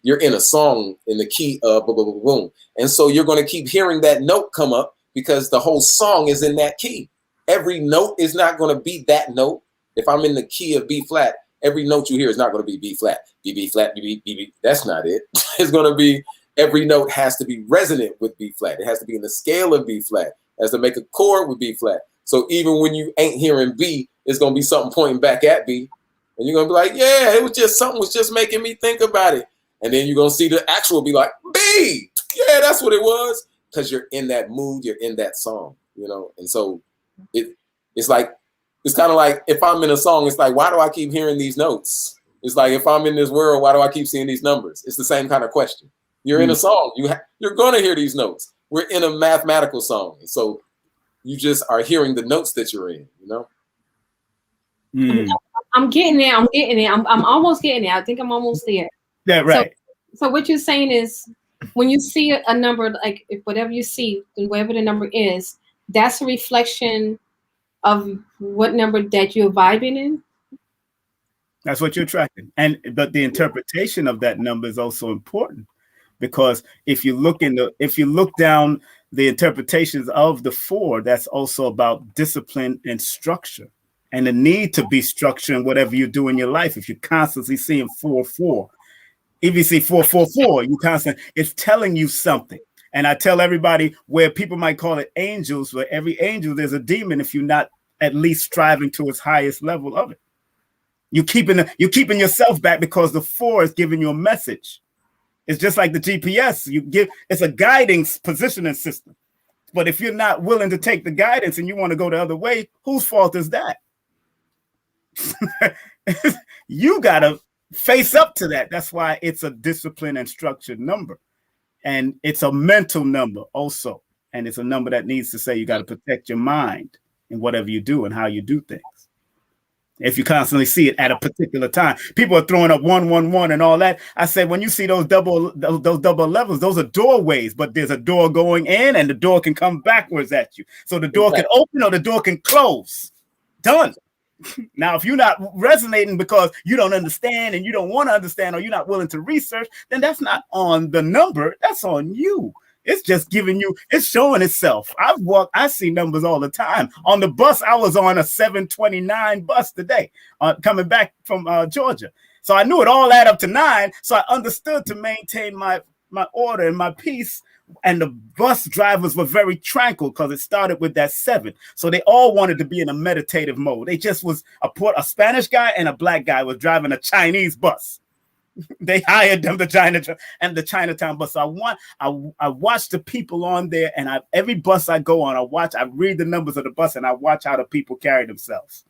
You're in a song in the key of boom, boom, boom, boom. And so you're going to keep hearing that note come up because the whole song is in that key. Every note is not going to be that note. If I'm in the key of B flat, every note you hear is not going to be B flat, B flat, B. That's not it. It's going to be every note has to be resonant with B flat. It has to be in the scale of B flat. It has to make a chord with B flat. So even when you ain't hearing B, it's going to be something pointing back at B. And you're going to be like, yeah, it was just something was just making me think about it. And then you're going to see the actual be like, B. Yeah, that's what it was. Because you're in that mood, you're in that song, And so it's kind of like if I'm in a song, it's like, why do I keep hearing these notes? It's like if I'm in this world, why do I keep seeing these numbers? It's the same kind of question. You're in a song, you're going to hear these notes. we're in a mathematical song. So you just are hearing the notes that you're in, you know? I'm getting there. I'm almost getting there. I think I'm almost there. Yeah, right. So what you're saying is, when you see a number, like if whatever you see, whatever the number is, that's a reflection of what number that you're vibing in. That's what you're tracking. But the interpretation of that number is also important, because if you look down the interpretations of the 4, that's also about discipline and structure, and the need to be structured in whatever you do in your life. If you're constantly seeing 4-4, if you see 4-4-4, it's telling you something. And I tell everybody, where people might call it angels, where every angel, there's a demon if you're not at least striving to its highest level of it. You're keeping yourself back because the 4 is giving you a message. It's just like the GPS. It's a guiding positioning system. But if you're not willing to take the guidance and you want to go the other way, whose fault is that? You gotta face up to that. That's why it's a disciplined and structured number. And it's a mental number also. And it's a number that needs to say you got to protect your mind in whatever you do and how you do things. If you constantly see it at a particular time, people are throwing up 111 and all that. I said, when you see those double levels, those are doorways, but there's a door going in and the door can come backwards at you. So the door can open or the door can close. Done. Now, if you're not resonating because you don't understand and you don't want to understand, or you're not willing to research, then that's not on the number. That's on you. It's just giving you, it's showing itself. I see numbers all the time. On the bus, I was on a 729 bus today, coming back from Georgia. So I knew it all add up to 9. So I understood to maintain my order and my peace. And the bus drivers were very tranquil because it started with that 7. So they all wanted to be in a meditative mode. They just was a Spanish guy and a black guy was driving a Chinese bus. They hired them, the Chinatown bus. So I watch the people on there, and every bus I go on, I read the numbers of the bus, and I watch how the people carry themselves.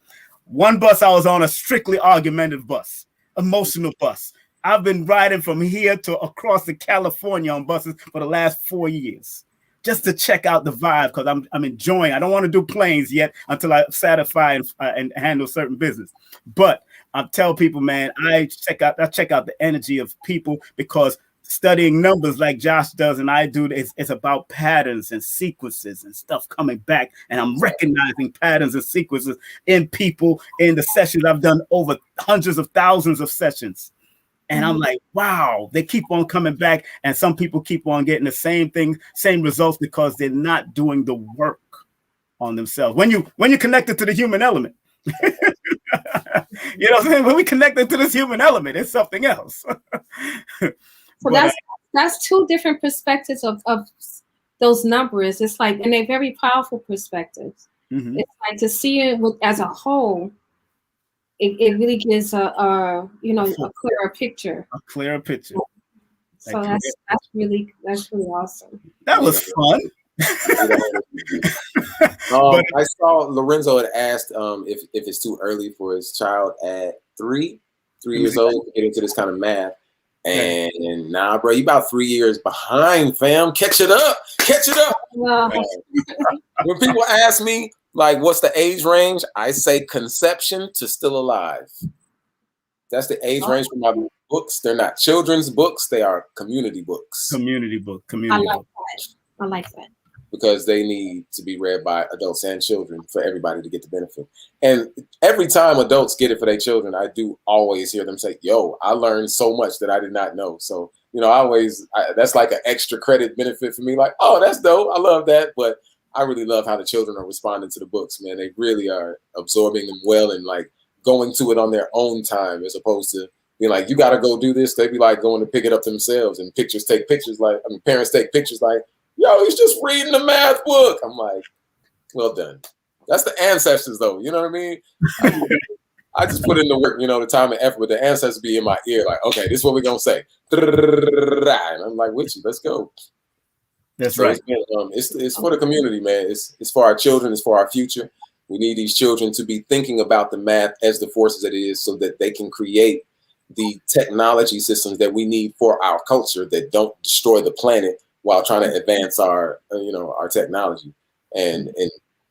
One bus I was on, a strictly argumentative bus, emotional bus. I've been riding from here to across to California on buses for the last 4 years, just to check out the vibe, because I'm enjoying. I don't want to do planes yet until I satisfy and handle certain business. But I tell people, man, I check out the energy of people, because studying numbers like Josh does and I do, it's about patterns and sequences and stuff coming back. And I'm recognizing patterns and sequences in people in the sessions. I've done over hundreds of thousands of sessions. And I'm like, wow, they keep on coming back. And some people keep on getting the same thing, same results, because they're not doing the work on themselves. When you're connected to the human element, you know what I'm saying? When we connected to this human element, it's something else. So that's 2 different perspectives of those numbers. It's like, and they're very powerful perspectives. Mm-hmm. It's like to see it as a whole. It really gives a clearer picture. A clearer picture. So that's really awesome. That was fun. I saw Lorenzo had asked if it's too early for his child at 3 years old to get into this kind of math. And nah, bro, you about 3 years behind, fam. Catch it up. Wow. When people ask me, like, what's the age range? I say conception to still alive. That's the age range for my books. They're not children's books. They are community books. Community book. I like that. Because they need to be read by adults and children for everybody to get the benefit. And every time adults get it for their children, I do always hear them say, yo, I learned so much that I did not know. So, that's like an extra credit benefit for me. Like, oh, that's dope. I love that. But I really love how the children are responding to the books, man. They really are absorbing them well and like going to it on their own time, as opposed to being like, you got to go do this. They be like going to pick it up themselves, and parents take pictures like, yo, he's just reading the math book. I'm like, well done. That's the ancestors though. You know what I mean? I just put in the work, the time and effort, but the ancestors be in my ear like, okay, this is what we're going to say. And I'm like, with you, let's go. That's right. It's for the community, man. It's for our children. It's for our future. We need these children to be thinking about the math as the forces it is, so that they can create the technology systems that we need for our culture that don't destroy the planet, while trying to advance our our technology and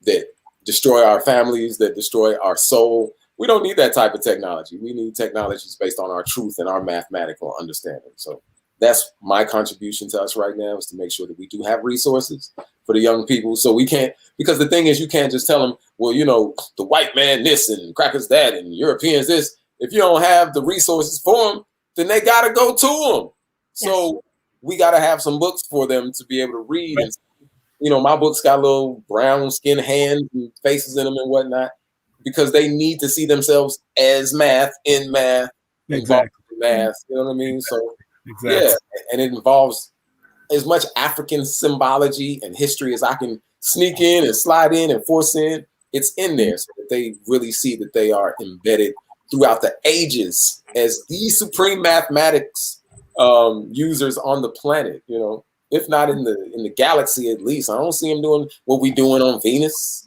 that destroy our families, that destroy our soul. We don't need that type of technology. We need technologies based on our truth and our mathematical understanding. So that's my contribution to us right now, is to make sure that we do have resources for the young people. So we can't, because the thing is, you can't just tell them, well, the white man this and crackers that and Europeans this. If you don't have the resources for them, then they got to go to them. So we got to have some books for them to be able to read. And, my books got little brown skin hands and faces in them and whatnot, because they need to see themselves as math in math. Exactly. Math, you know what I mean? So, yeah, and it involves as much African symbology and history as I can sneak in and slide in and force in. It's in there so that they really see that they are embedded throughout the ages as the supreme mathematics users on the planet, if not in the galaxy, at least. I don't see them doing what we doing on Venus.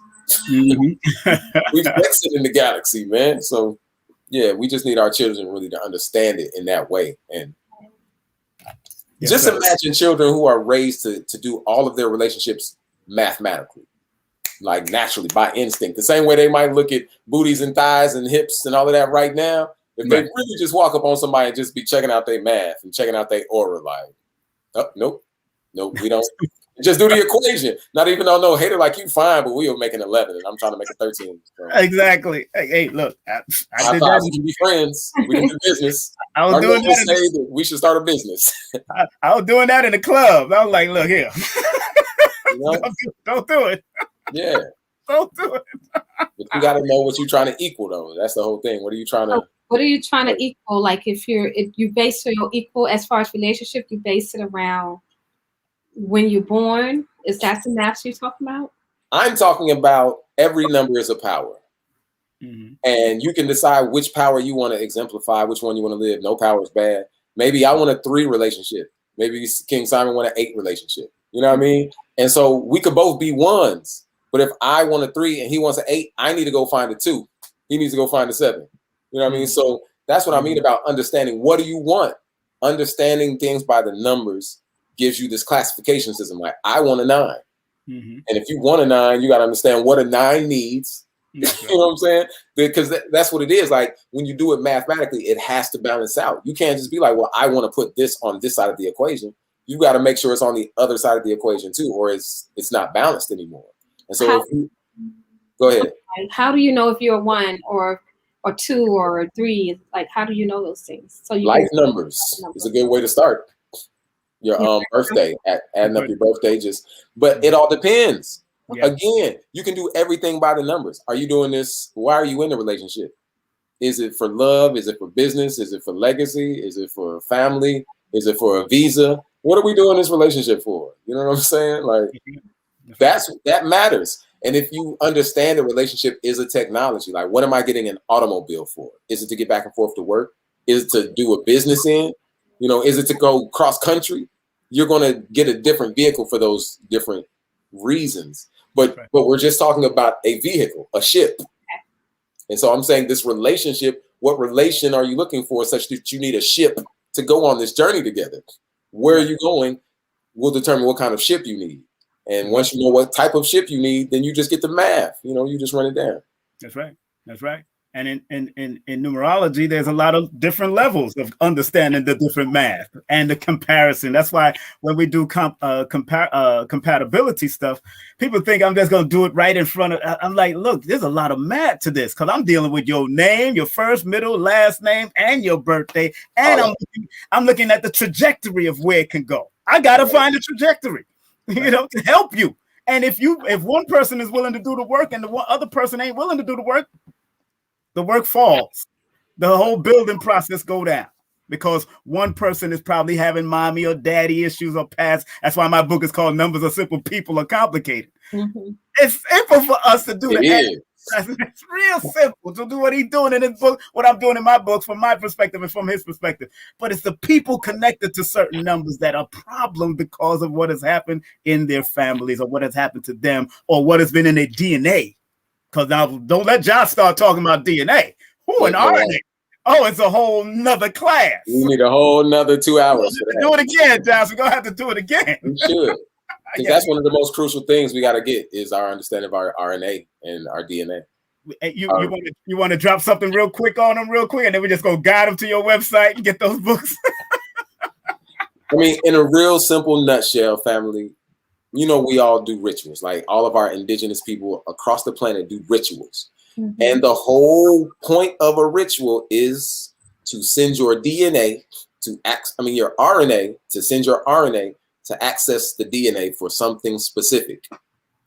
Mm-hmm. We've exited in the galaxy, man. So yeah, we just need our children really to understand it in that way. And just imagine children who are raised to do all of their relationships mathematically, like naturally, by instinct. The same way they might look at booties and thighs and hips and all of that right now. If they really just walk up on somebody and just be checking out their math and checking out their aura, like, oh, nope, we don't. Just do the equation. Not even though no hater like you fine, but we were making 11 and I'm trying to make a 13. So. Exactly. Hey, look, I did that. We can be friends. We can do business. I was doing that. Say that we should start a business. I was doing that in the club. I was like, look here. Don't do it. Yeah. Don't do it. But you got to know what you're trying to equal, though. That's the whole thing. What are you trying to? What are you trying to equal? Like if you base your equal as far as relationship, you base it around when you're born. Is that the maths you're talking about? I'm talking about every number is a power. Mm-hmm. And you can decide which power you want to exemplify, which one you want to live. No power is bad. Maybe I want a 3 relationship. Maybe King Simon want an 8 relationship. You know what I mean? And so we could both be 1s. But if I want a 3 and he wants an 8, I need to go find a 2. He needs to go find a 7. You know what I mean? So that's what I mean about understanding. What do you want? Understanding things by the numbers gives you this classification system. Like, I want a 9. Mm-hmm. And if you want a 9, you got to understand what a 9 needs. Mm-hmm. You know what I'm saying? Because that's what it is. Like, when you do it mathematically, it has to balance out. You can't just be like, well, I want to put this on this side of the equation. You got to make sure it's on the other side of the equation too, or it's not balanced anymore. And so go ahead. How do you know if you're a 1 or 2 or 3? Like, how do you know those things? So life numbers is a good way to start. Your birthday, adding up your birthday, but it all depends. Yeah. Again, you can do everything by the numbers. Are you doing this? Why are you in the relationship? Is it for love? Is it for business? Is it for legacy? Is it for family? Is it for a visa? What are we doing this relationship for? You know what I'm saying? Like, that matters. And if you understand the relationship is a technology, like, what am I getting an automobile for? Is it to get back and forth to work? Is it to do a business in? Is it to go cross country? You're going to get a different vehicle for those different reasons. But we're just talking about a vehicle, a ship. And so I'm saying this relationship, what relation are you looking for such that you need a ship to go on this journey together? Where are you going will determine what kind of ship you need. And once you know what type of ship you need, then you just get the math. You just run it down. That's right. That's right. And in numerology, there's a lot of different levels of understanding the different math and the comparison. That's why when we do compatibility stuff, people think I'm just going to do it right in front of. I'm like, look, there's a lot of math to this because I'm dealing with your name, your first, middle, last name, and your birthday. And I'm looking at the trajectory of where it can go. I got to find a trajectory, to help you. And if one person is willing to do the work and the other person ain't willing to do the work falls. The whole building process go down because one person is probably having mommy or daddy issues or past. That's why my book is called Numbers Are Simple, People Are Complicated. Mm-hmm. It's simple for us to do that. It's real simple to do what he's doing in his book, what I'm doing in my books from my perspective and from his perspective. But it's the people connected to certain numbers that are problem because of what has happened in their families or what has happened to them or what has been in their DNA. Because now, don't let Josh start talking about DNA. Who and RNA? Oh, it's a whole nother class. We need a whole nother 2 hours. Do it again, Josh. We're gonna have to do it again. We should. Because that's one of the most crucial things we got to get is our understanding of our RNA and our DNA. You want to drop something real quick on them, real quick, and then we just go guide them to your website and get those books. I mean, in a real simple nutshell, family, you know, we all do rituals. Like all of our indigenous people across the planet do rituals. Mm-hmm. And the whole point of a ritual is to send your DNA your RNA, to send your RNA to access the DNA for something specific.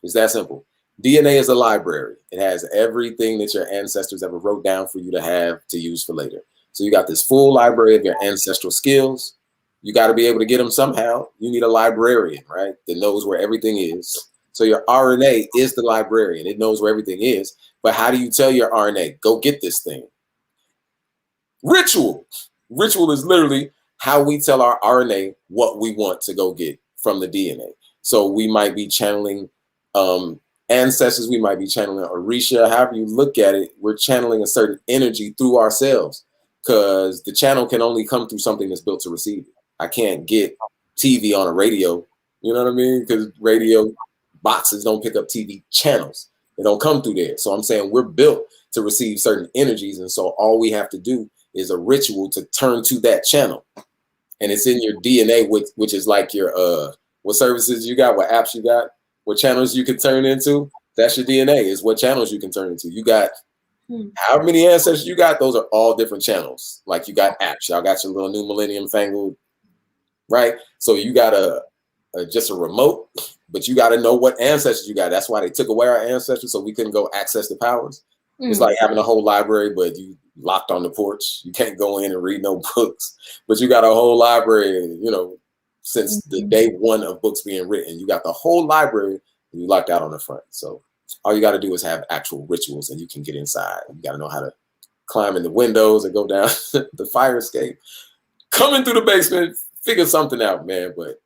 It's that simple. DNA is a library. It has everything that your ancestors ever wrote down for you to have to use for later. So you got this full library of your ancestral skills. You got to be able to get them somehow. You need a librarian, right? That knows where everything is. So your RNA is the librarian. It knows where everything is. But how do you tell your RNA, go get this thing? Ritual. Ritual is literally how we tell our RNA what we want to go get from the DNA. So we might be channeling ancestors. We might be channeling Aisha. However you look at it, we're channeling a certain energy through ourselves because the channel can only come through something that's built to receive it. I can't get TV on a radio. You know what I mean? Because radio boxes don't pick up TV channels. They don't come through there. So I'm saying we're built to receive certain energies. And so all we have to do is a ritual to turn to that channel. And it's in your DNA, which is like your, what services you got, what apps you got, what channels you can turn into. That's your DNA, is what channels you can turn into. You got how many ancestors you got? Those are all different channels. Like you got apps. Y'all got your little new millennium fangled, right? So you got just a remote, but you got to know what ancestors you got. That's why they took away our ancestors so we couldn't go access the powers. It's like having a whole library, but you locked on the porch. You can't go in and read no books, but you got a whole library, you know, since the day one of books being written. You got the whole library and you locked out on the front. So all you got to do is have actual rituals and you can get inside. You got to know how to climb in the windows and go down the fire escape. Come in through the basement, figure something out, man. But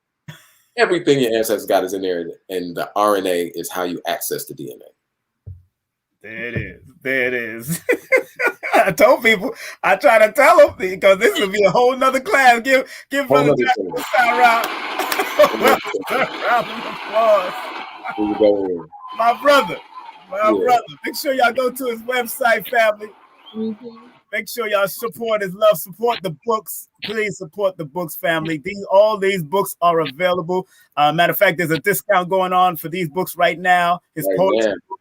everything your ancestors got is in there, and the RNA is how you access the DNA. There it is. There it is. I told people, I try to tell them because this will be a whole nother class. Give Brother Joshua a round of applause. My brother. Make sure y'all go to his website, family. Make sure y'all support his love. Support the books. Please support the books, family. All these books are available. Matter of fact, there's a discount going on for these books right now. His poetry book,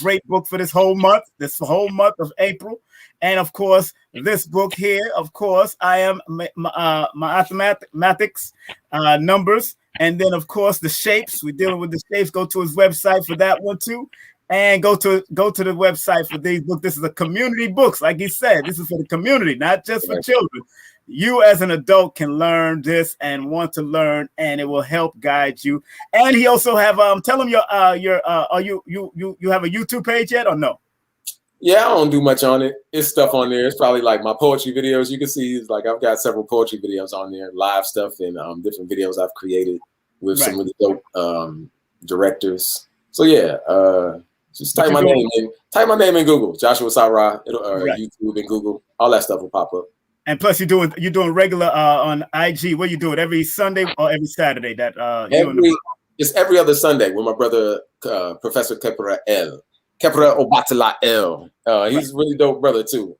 great book for this whole month of April. And of course, this book here, of course, I am my mathematics, numbers. And then, of course, the shapes. We're dealing with the shapes. Go to his website for that one, too. And go to the website for these books. This is a community books. Like he said, this is for the community, not just for children. You as an adult can learn this and want to learn, and it will help guide you. And he also have tell him you have a YouTube page yet or no? Yeah, I don't do much on it. It's stuff on there. It's probably like my poetry videos. You can see like I've got several poetry videos on there, live stuff, and different videos I've created with some really dope directors. So yeah, just type my name in. Type my name in Google, Joshua Sarah. YouTube and Google. All that stuff will pop up. And plus, you're doing regular on IG. What you do it every Sunday or every Saturday? It's every other Sunday with my brother, Professor Kepra Obatala L. He's a really dope brother too.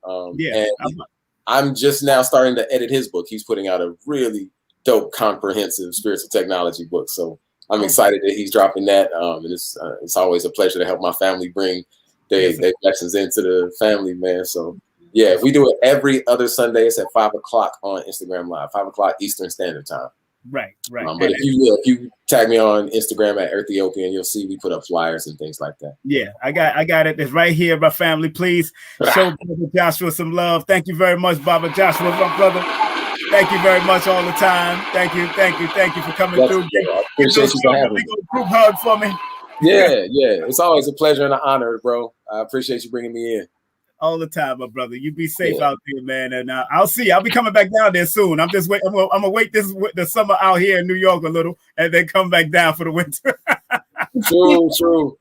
I'm just now starting to edit his book. He's putting out a really dope, comprehensive spiritual technology book. So I'm excited that he's dropping that. And it's always a pleasure to help my family bring their lessons into the family, man. So yeah, we do it every other Sunday. It's at 5 o'clock on Instagram Live, 5 o'clock Eastern Standard Time. Right. But if you tag me on Instagram at Earthiopian, you'll see we put up flyers and things like that. Yeah, I got it. It's right here, my family. Please show Brother Joshua some love. Thank you very much, Baba Joshua, my brother. Thank you very much all the time. Thank you for coming through. I appreciate you for having me. Group hug for me. Yeah. It's always a pleasure and an honor, bro. I appreciate you bringing me in. All the time, my brother. You be safe out there, man. And I'll see. I'll be coming back down there soon. I'm just waiting. I'm gonna wait the summer out here in New York a little, and then come back down for the winter. True.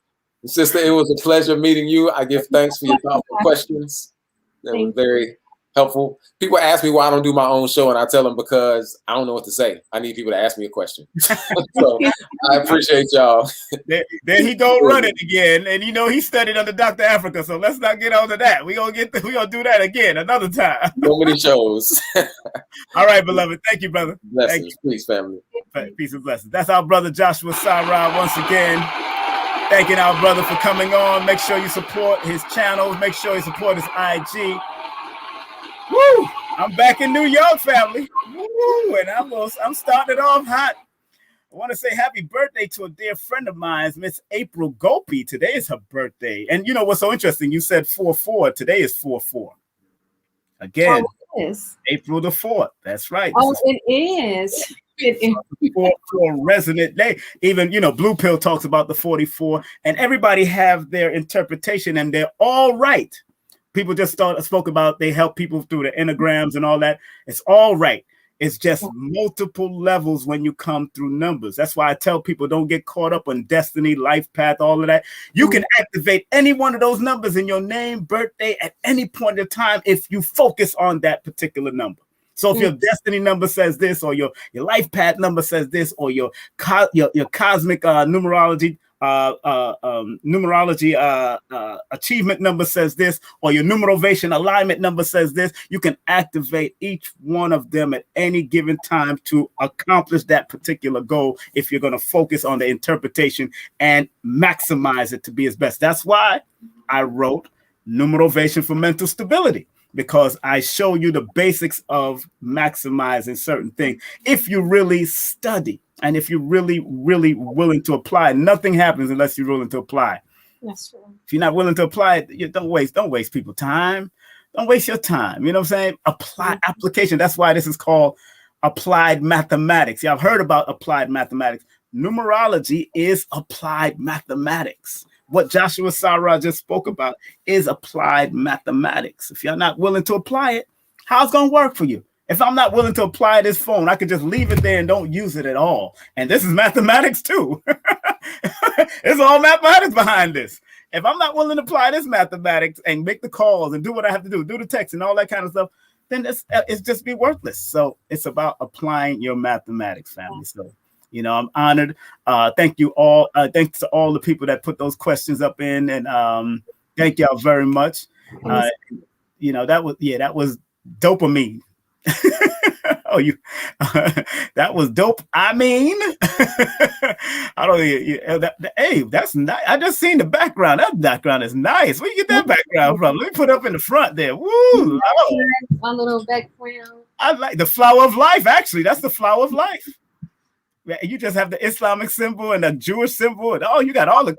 Sister, it was a pleasure meeting you. I give thanks for your thoughtful questions. That was very, helpful. People ask me why I don't do my own show, and I tell them because I don't know what to say. I need people to ask me a question. So I appreciate y'all. There he go running again, and he studied under Dr. Africa. So let's not get on to that. We gonna do that again another time. So many shows. All right, beloved. Thank you, brother. Blessings, peace, family. Peace and blessings. That's our brother Joshua Sarah once again. Thanking our brother for coming on. Make sure you support his channels. Make sure you support his IG. Woo! I'm back in New York, family. Woo! And I'm starting it off hot. I want to say happy birthday to a dear friend of mine, Miss April Gopi. Today is her birthday. And you know what's so interesting? You said 4/4. Today is 4/4. Again, April the 4th. That's right. Oh, it is. It is. 4/4 resident day. Even, Blue Pill talks about the 44. And everybody have their interpretation, and they're all right. People just spoke about they help people through the enneagrams and all that. It's all right. It's just multiple levels when you come through numbers. That's why I tell people don't get caught up on destiny, life path, all of that. You can activate any one of those numbers in your name, birthday, at any point in time if you focus on that particular number. So if your destiny number says this, or your life path number says this, or your cosmic numerology achievement number says this, or your Numerovation alignment number says this, you can activate each one of them at any given time to accomplish that particular goal if you're going to focus on the interpretation and maximize it to be its best. That's why I wrote Numerovation for Mental Stability, because I show you the basics of maximizing certain things. If you really study, and if you're really, really willing to apply, nothing happens unless you're willing to apply. That's true. If you're not willing to apply it, don't waste people's time. Don't waste your time. You know what I'm saying? Application. That's why this is called applied mathematics. Yeah, I've heard about applied mathematics. Numerology is applied mathematics. What Joshua Sarah just spoke about is applied mathematics. If you're not willing to apply it, how's it going to work for you? If I'm not willing to apply this phone, I could just leave it there and don't use it at all. And this is mathematics too. It's all mathematics behind this. If I'm not willing to apply this mathematics and make the calls and do what I have to do the text and all that kind of stuff, then it's just be worthless. So it's about applying your mathematics, family. So, I'm honored. Thank you all. Thanks to all the people that put those questions up in, and thank y'all very much. That was dopamine. That was dope. I mean, I don't. Hey, that's nice. I just seen the background. That background is nice. Where you get that background from? Let me put up in the front there. Woo! Oh. My little background. I like the flower of life. Actually, that's the flower of life. You just have the Islamic symbol and the Jewish symbol, and you got all the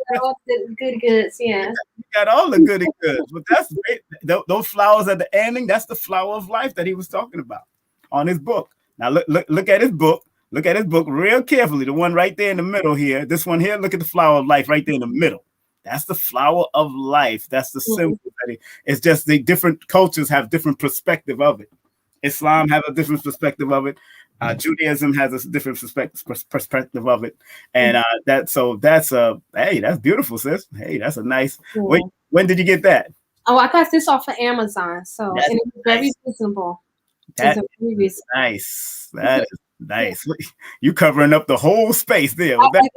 good goods. Yeah, you got all the goody goods. But that's great. Those flowers at the ending. That's the flower of life that he was talking about on his book. Now look at his book. Look at his book real carefully. The one right there in the middle here. This one here. Look at the flower of life right there in the middle. That's the flower of life. That's the symbol. It's just the different cultures have different perspective of it. Islam have a different perspective of it. Judaism has a different perspective of it, and that's beautiful, sis. Hey, that's a nice. Yeah. When did you get that? Oh, I got this off of Amazon, and it's very reasonable. That's nice. That is nice. You covering up the whole space there. I didn't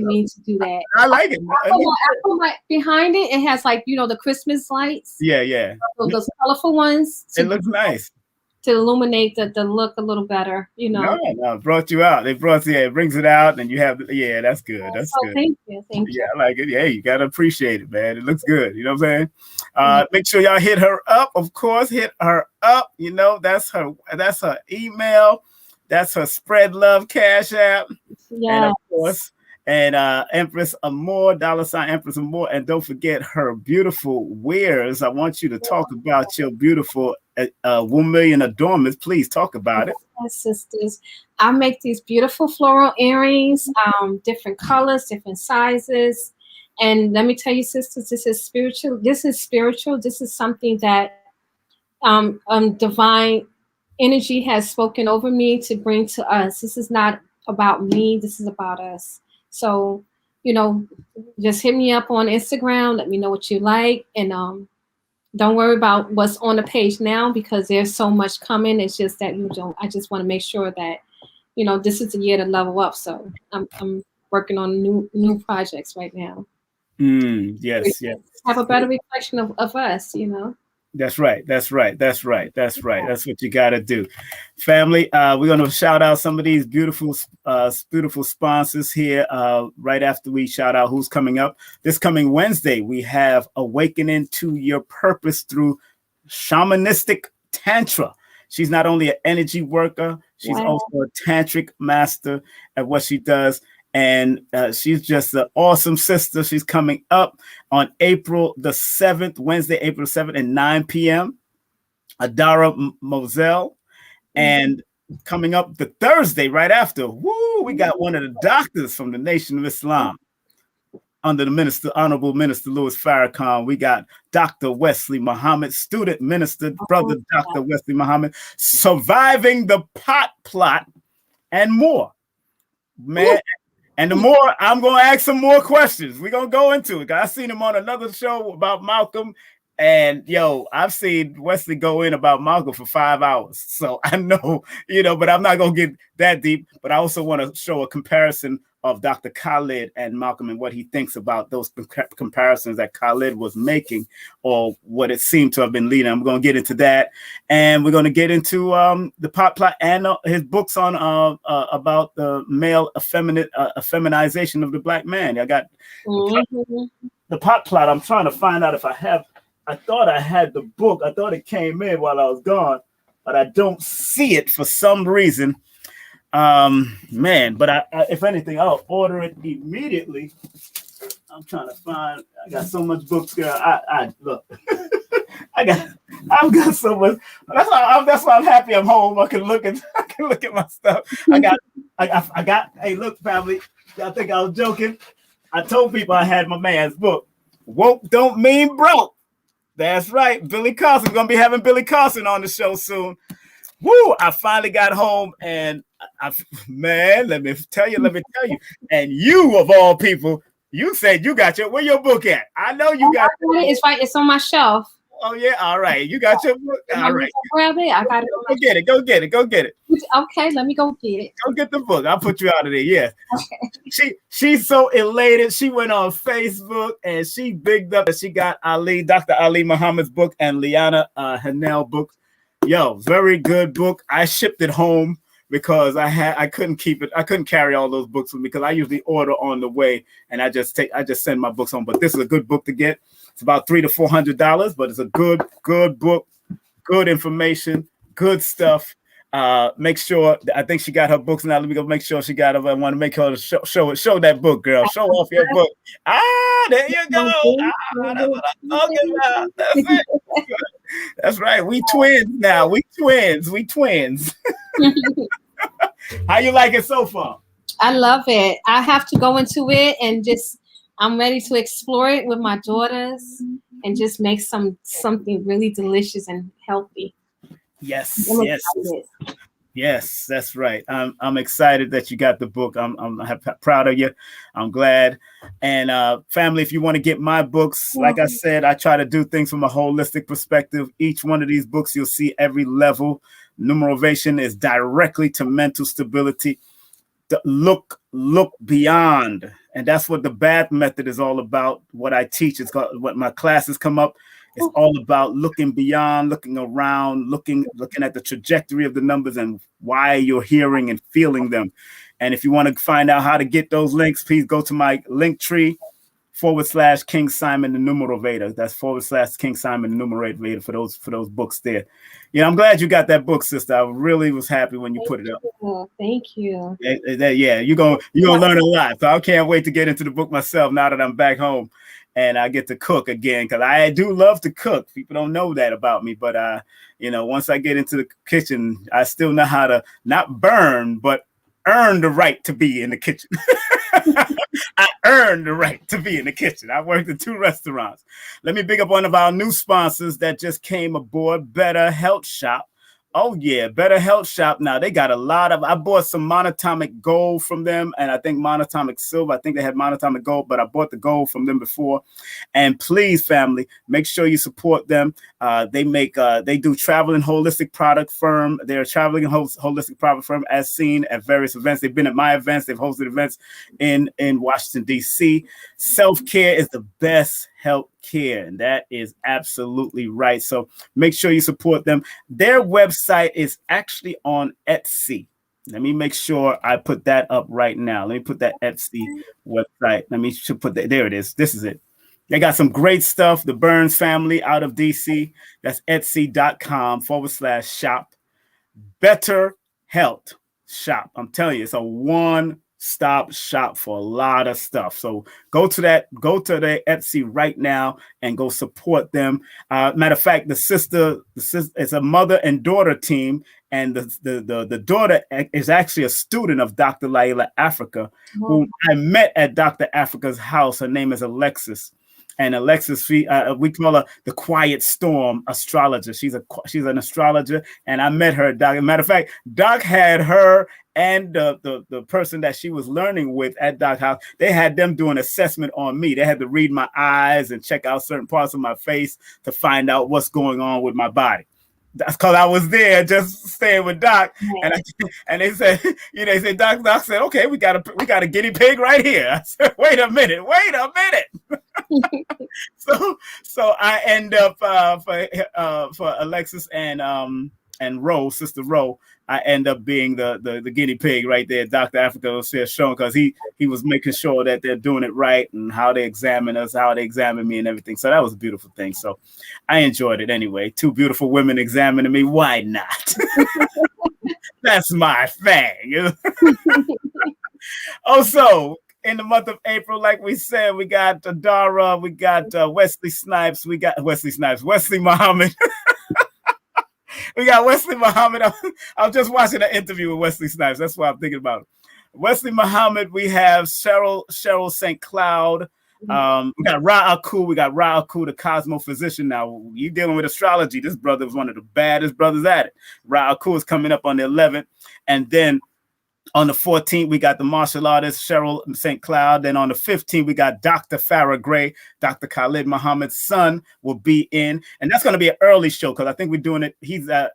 mean to do that. I like it. I put behind it. It has the Christmas lights. Yeah. Those colorful ones. It looks nice. To illuminate the look a little better, No, it brought you out. It brings it out, and you have, that's good. That's good. Thank you. Yeah, I like it. Yeah, you gotta appreciate it, man. It looks good. You know what I'm saying? Make sure y'all hit her up. Of course, hit her up. That's her email. That's her Spread Love Cash App. Yeah, and of course. And Empress Amor, $ Empress Amor. And don't forget her beautiful wares. I want you to talk about your beautiful 1 million adornments. Please talk about it. Yes, sisters. I make these beautiful floral earrings, different colors, different sizes. And let me tell you, sisters, this is spiritual. This is something that divine energy has spoken over me to bring to us. This is not about me. This is about us. So, just hit me up on Instagram. Let me know what you like. And don't worry about what's on the page now because there's so much coming. It's just that I just want to make sure that, this is the year to level up. So I'm working on new projects right now. Yes. Have a better reflection of us, That's right. That's what you got to do. Family, we're going to shout out some of these beautiful sponsors here right after we shout out who's coming up. This coming Wednesday, we have Awakening to Your Purpose through Shamanistic Tantra. She's not only an energy worker, she's also a tantric master at what she does. And she's just an awesome sister. She's coming up on April the 7th, Wednesday, April 7th at 9 p.m. Adara Moselle. And coming up the Thursday right after, we got one of the doctors from the Nation of Islam under the Honorable Minister Louis Farrakhan. We got Dr. Wesley Muhammad, student minister, brother Dr. Wesley Muhammad, surviving the pot plot and more. Man. And the more, I'm going to ask some more questions. We're going to go into it. I seen him on another show about Malcolm. And, I've seen Wesley go in about Malcolm for 5 hours. So I know, but I'm not going to get that deep. But I also want to show a comparison of Dr. Khalid and Malcolm and what he thinks about those comparisons that Khalid was making or what it seemed to have been leading. I'm going to get into that. And we're going to get into the pot plot and his books on about the male effeminization of the black man. I got the pot plot. I'm trying to find out if I thought I had the book. I thought it came in while I was gone, but I don't see it for some reason. But I if anything, I'll order it immediately. I'm trying to find. I got so much books, girl. I look. I've got so much. That's why I'm happy I'm home. I can look at my stuff. I got. Hey, look, family. Y'all think I was joking? I told people I had my man's book. Woke don't mean broke. That's right. Billy Carson. We're gonna be having Billy Carson on the show soon. Woo! I finally got home and let me tell you. And you of all people, you said you got where your book at? I know you got it. It's right. It's on my shelf. Oh yeah, all right. You got your book. All right. Grab it. I got it. Go get it. Okay, let me go get it. Go get the book. I'll put you out of there. Yeah. Okay. She's so elated. She went on Facebook and she bigged up that she got Dr. Ali Muhammad's book and Liana Hanel book. Very good book. I shipped it home because I couldn't keep it. I couldn't carry all those books with me because I usually order on the way and I just send my books home. But this is a good book to get. It's about $300 to $400, but it's a good book, good information, good stuff. Make sure. I think she got her books now. Let me go make sure she got them. I want to make her show that book, girl. Show off your book. There you go. That's what I'm talking about. That's it. That's right. We twins now. We twins. How you like it so far? I love it. I have to go into it and I'm ready to explore it with my daughters and just make something really delicious and healthy. Yes, that's right. I'm excited that you got the book. I'm proud of you. I'm glad. And family, if you want to get my books, like I said, I try to do things from a holistic perspective. Each one of these books, you'll see every level. Numerovation is directly to mental stability. Look beyond. And that's what the BATH method is all about. What I teach is called, what my classes come up. It's all about looking beyond, looking around, looking at the trajectory of the numbers and why you're hearing and feeling them. And if you want to find out how to get those links, please go to my Linktree /King Simon the Numerovator. That's /King Simon the Numerovator for those books there. I'm glad you got that book, sister. I really was happy when you put it up. Thank you. Yeah, you're gonna learn a lot. So I can't wait to get into the book myself now that I'm back home. And I get to cook again because I do love to cook. People don't know that about me, but once I get into the kitchen, I still know how to not burn, but earn the right to be in the kitchen. I earned the right to be in the kitchen. I worked in 2 restaurants. Let me big up one of our new sponsors that just came aboard, Better Health Shop. Oh yeah, Better Health Shop. Now they got a lot of. I bought some monatomic gold from them, and I think monatomic silver. I think they had monatomic gold, but I bought the gold from them before. And please, family, make sure you support them. They do traveling holistic product firm. They're a traveling holistic product firm, as seen at various events. They've been at my events. They've hosted events in Washington D.C. Self-care is the best health care, and that is absolutely right. So make sure you support them. Their website is actually on Etsy. Let me make sure I put that up right now. Let me put that Etsy website. Let me put that. There it is. This is it. They got some great stuff. The Burns family out of DC. That's etsy.com/shop. Better Health Shop. I'm telling you, it's a one-stop shop for a lot of stuff. So go to their Etsy right now and go support them. Matter of fact, the sister it's a mother and daughter team, and the daughter is actually a student of Dr. Laila Africa, who I met at Dr. Africa's house. Her name is Alexis. And Alexis, we call her the Quiet Storm astrologer. She's an astrologer, and I met her. Doc. Matter of fact, Doc had her and the person that she was learning with at Doc's house. They had them do an assessment on me. They had to read my eyes and check out certain parts of my face to find out what's going on with my body. That's because I was there just staying with Doc, and they said, Doc said, okay, we got a guinea pig right here. I said, wait a minute. So I end up for Alexis and Rose, Sister Rose, I end up being the guinea pig right there. Dr. Africa was here showing, because he was making sure that they're doing it right and how they examine us, how they examine me and everything. So that was a beautiful thing. So I enjoyed it anyway. Two beautiful women examining me. Why not? That's my thing. Also, in the month of April, like we said, we got Dara, we got Wesley Snipes, Wesley Muhammad. We got Wesley Muhammad. I was just watching an interview with Wesley Snipes. That's why I'm thinking about it. Wesley Muhammad. We have Cheryl St. Cloud. We got Ra Aku. We got Ra Aku, the Cosmo physician. Now, you dealing with astrology. This brother was one of the baddest brothers at it. Ra Aku is coming up on the 11th. And then on the 14th, we got the martial artist Cheryl St. Cloud. Then on the 15th, we got Dr. Farah Gray. Dr. Khalid Muhammad's son will be in. And that's going to be an early show, because I think we're doing it.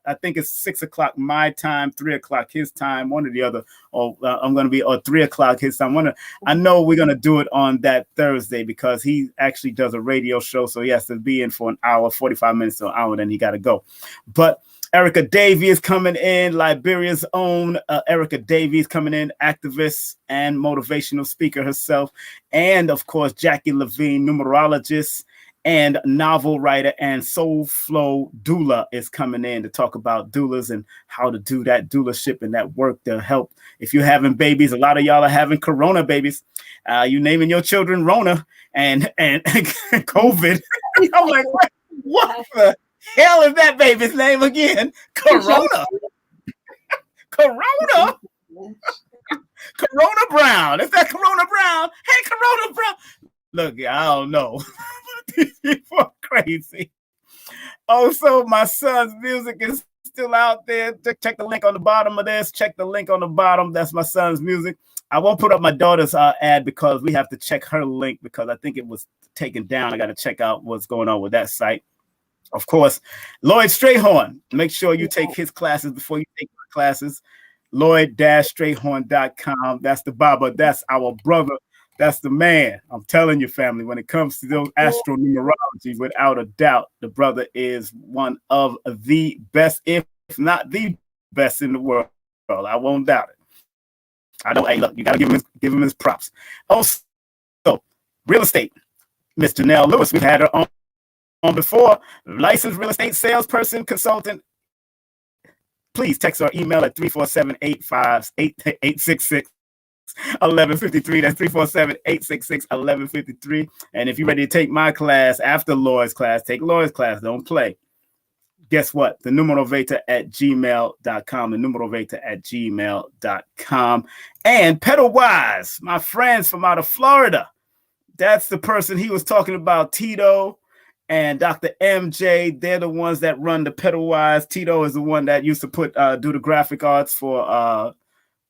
I think it's 6 o'clock my time, 3 o'clock his time, one or the other. Or I'm going to be, or 3 o'clock his time. I know we're going to do it on that Thursday, because he actually does a radio show. So he has to be in for an hour, 45 minutes to an hour, then he got to go. But Erica Davy is coming in, Liberia's own Erica Davy is coming in, activist and motivational speaker herself. And of course, Jackie Levine, numerologist and novel writer and soul flow doula is coming in to talk about doulas and how to do that doulaship and that work to help. If you're having babies, a lot of y'all are having corona babies. You naming your children Rona and COVID. I'm like, what the hell is that baby's name again? Corona. Corona. Corona Brown. Is that Corona Brown? Hey, Corona Brown. Look, I don't know. These people are crazy. Also, my son's music is still out there. Check the link on the bottom of this. Check the link on the bottom. That's my son's music. I won't put up my daughter's ad, because we have to check her link, because I think it was taken down. I got to check out what's going on with that site. Of course, Lloyd Strayhorn. Make sure you take his classes before you take my classes. Lloyd-Strayhorn.com. That's the Baba. That's our brother. That's the man. I'm telling you, family, when it comes to those astronumerology, without a doubt, the brother is one of the best, if not the best in the world. I won't doubt it. I know. Hey, look, you got to give him his props. Also, real estate. Miss Janelle Lewis, we've had her on before. Licensed real estate salesperson, consultant. Please text or email at 347-866-1153. That's 347-866-1153. And if you're ready to take my class after Lloyd's class, take Lloyd's class. Don't play. Guess what? The Numerovator at gmail.com. The Numerovator at gmail.com. And Pedal Wise, my friends from out of Florida. That's the person he was talking about, Tito and Dr. MJ. They're the ones that run the Pedalwise. Tito is the one that used to do the graphic arts for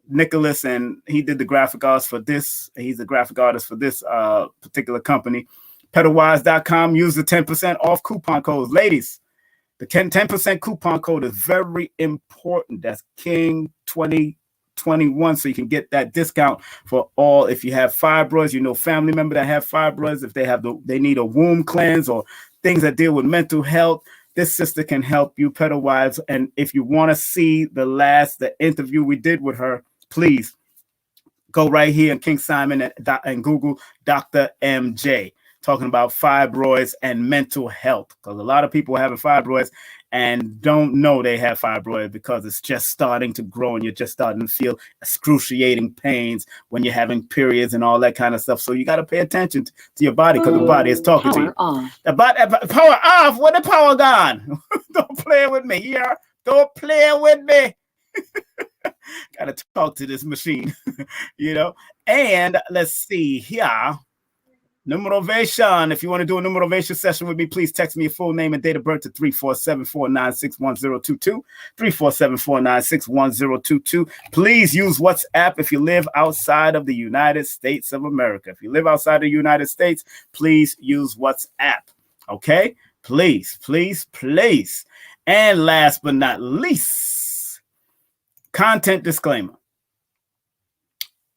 Nicholas, and he did the graphic arts for this. He's the graphic artist for this particular company. Pedalwise.com. Use the 10% off coupon codes. Ladies, the 10% coupon code is very important. That's King 2021, so you can get that discount for all. If you have fibroids, you know, family member that have fibroids, if they need a womb cleanse or things that deal with mental health, this sister can help you. Pedalwise. And if you want to see the interview we did with her, please go right here in King Simon and Google Dr. MJ, talking about fibroids and mental health, because a lot of people are having fibroids and don't know they have fibroids because it's just starting to grow and you're just starting to feel excruciating pains when you're having periods and all that kind of stuff. So you got to pay attention to your body, because the body is talking to you. Power off. Where the power gone? Don't play with me here. Don't play with me. Got to talk to this machine, you know. And let's see here. Numerovation. If you want to do a numerovation session with me, please text me your full name and date of birth to 347-496-1022. 347-496-1022. Please use WhatsApp if you live outside of the United States of America. If you live outside of the United States, please use WhatsApp. Okay? Please, please, please. And last but not least, content disclaimer.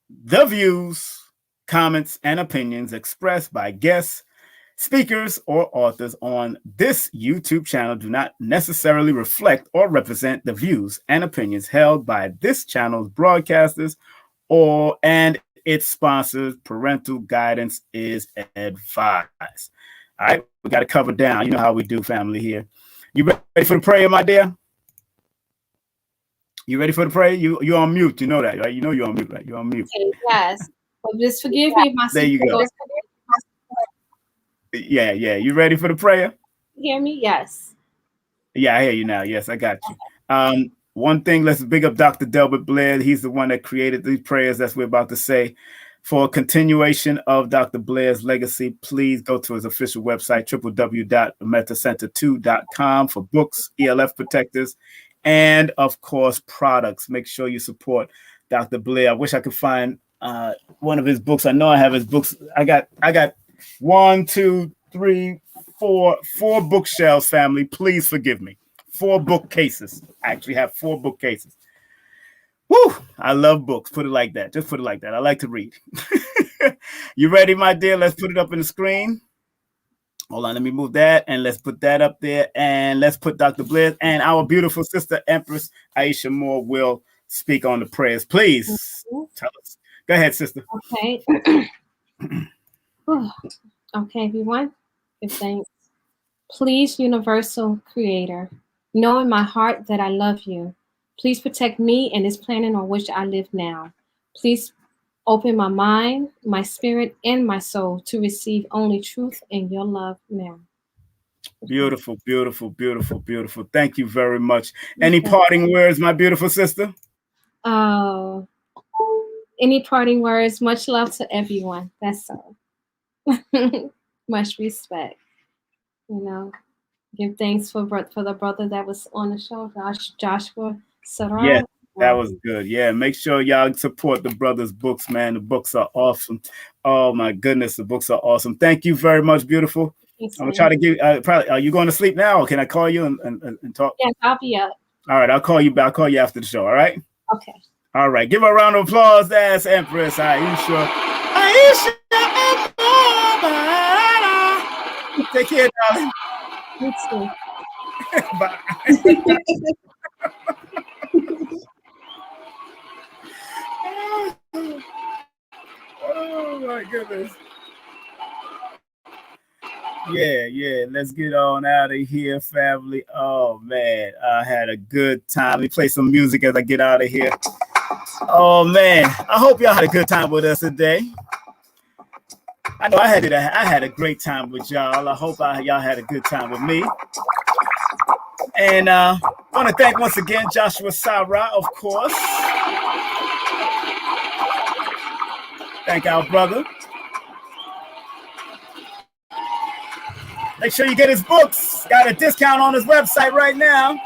The views, comments, and opinions expressed by guests, speakers, or authors on this YouTube channel do not necessarily reflect or represent the views and opinions held by this channel's broadcasters and its sponsors. Parental guidance is advised. All right, we got to cover down. You know how we do, family, here. You ready for the prayer, my dear? You ready for the prayer? You're on mute. You know that, right? You know you're on mute, right? You're on mute. Okay, yes. Well, just forgive me if my there you go. Yeah. You ready for the prayer? You hear me? Yes. Yeah, I hear you now. Yes, I got you. One thing, let's big up Dr. Delbert Blair. He's the one that created these prayers that we're about to say. For a continuation of Dr. Blair's legacy, please go to his official website, www.metacenter2.com, for books, ELF protectors, and of course, products. Make sure you support Dr. Blair. I wish I could find one of his books. I know I have his books. I got 1, 2, 3, 4 bookshelves, family. Please forgive me. 4 bookcases. I actually have 4 bookcases. Woo! I love books. Put it like that. Just put it like that. I like to read. You ready, my dear? Let's put it up on the screen. Hold on, let me move that, and let's put that up there, and let's put Dr. Blair and our beautiful sister Empress Aisha Moore will speak on the prayers. Please tell us. Go ahead, sister. Okay. Okay, everyone. Give thanks. Please, universal creator, know in my heart that I love you. Please protect me and this planet on which I live now. Please open my mind, my spirit, and my soul to receive only truth and your love now. Beautiful, beautiful, beautiful, beautiful. Thank you very much. Any parting words, my beautiful sister? Any parting words? Much love to everyone. That's all. Much respect. You know, give thanks for the brother that was on the show, Joshua. Yeah, that was good. Yeah, make sure y'all support the brother's books, man. The books are awesome. Oh my goodness, the books are awesome. Thank you very much, beautiful. Thanks, I'm gonna try to give. Probably, are you going to sleep now, or can I call you and talk? Yeah, I'll be up. All right, I'll call you back. I'll call you after the show. All right. Okay. All right. Give her a round of applause. That's Empress Aisha. Take care, darling. You too. Bye. Oh my goodness. Yeah. Let's get on out of here, family. Oh man, I had a good time. Let me play some music as I get out of here. Oh man, I hope y'all had a good time with us today. I know I had a great time with y'all. I hope y'all had a good time with me. And I want to thank once again Joshua Sarah, of course. Thank our brother. Make sure you get his books. Got a discount on his website right now.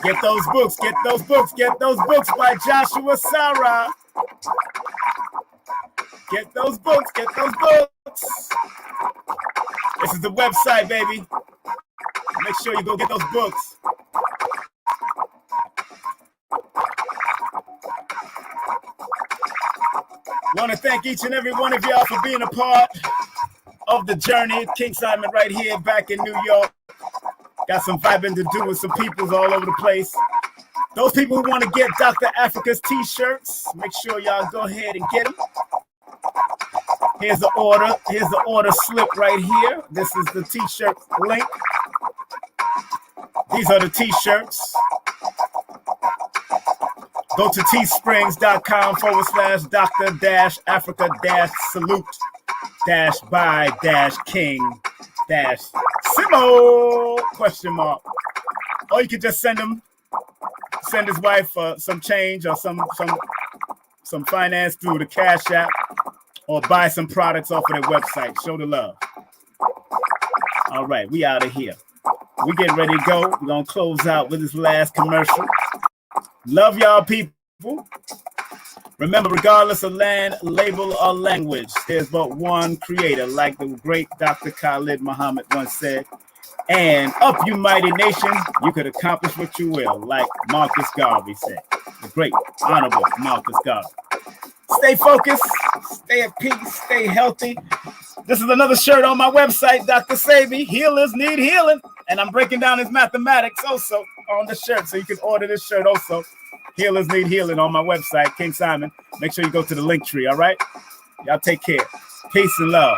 Get those books, get those books, get those books by Joshua Sarah. Get those books, get those books. This is the website, baby. Make sure you go get those books. Want to thank each and every one of y'all for being a part of the journey. King Simon right here back in New York. Got some vibing to do with some peoples all over the place. Those people who want to get Dr. Africa's t-shirts, make sure y'all go ahead and get them. Here's the order. Here's the order slip right here. This is the t-shirt link. These are the t-shirts. Go to teesprings.com/Dr-Africa-Salute-by-King-Simo ? Or you can just send his wife some change or some finance through the Cash App, or buy some products off of their website. Show the love. All right, we out of here. We getting ready to go. We're going to close out with this last commercial. Love y'all, people. Remember, regardless of land, label, or language, there's but one creator, like the great Dr. Khalid Muhammad once said. And up, you mighty nation, you could accomplish what you will, like Marcus Garvey said. The great, honorable Marcus Garvey. Stay focused, stay at peace, stay healthy. This is another shirt on my website, Dr. Sabi. Healers need healing. And I'm breaking down his mathematics also on the shirt, so you can order this shirt also. Healers need healing on my website, King Simon. Make sure you go to the link tree, all right? Y'all take care. Peace and love.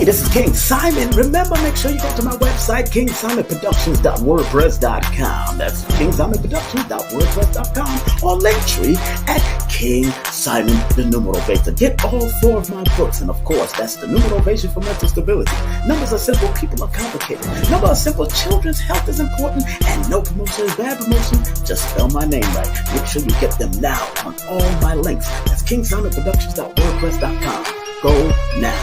This is King Simon. Remember, make sure you go to my website, kingsimonproductions.wordpress.com. That's kingsimonproductions.wordpress.com, or Linktree at King Simon the Numerovation. Get all 4 of my books, and of course, that's the Numerovation for mental stability. Numbers are simple, people are complicated. Numbers are simple, children's health is important, and no promotion is bad promotion. Just spell my name right. Make sure you get them now on all my links. That's kingsimonproductions.wordpress.com. Go now.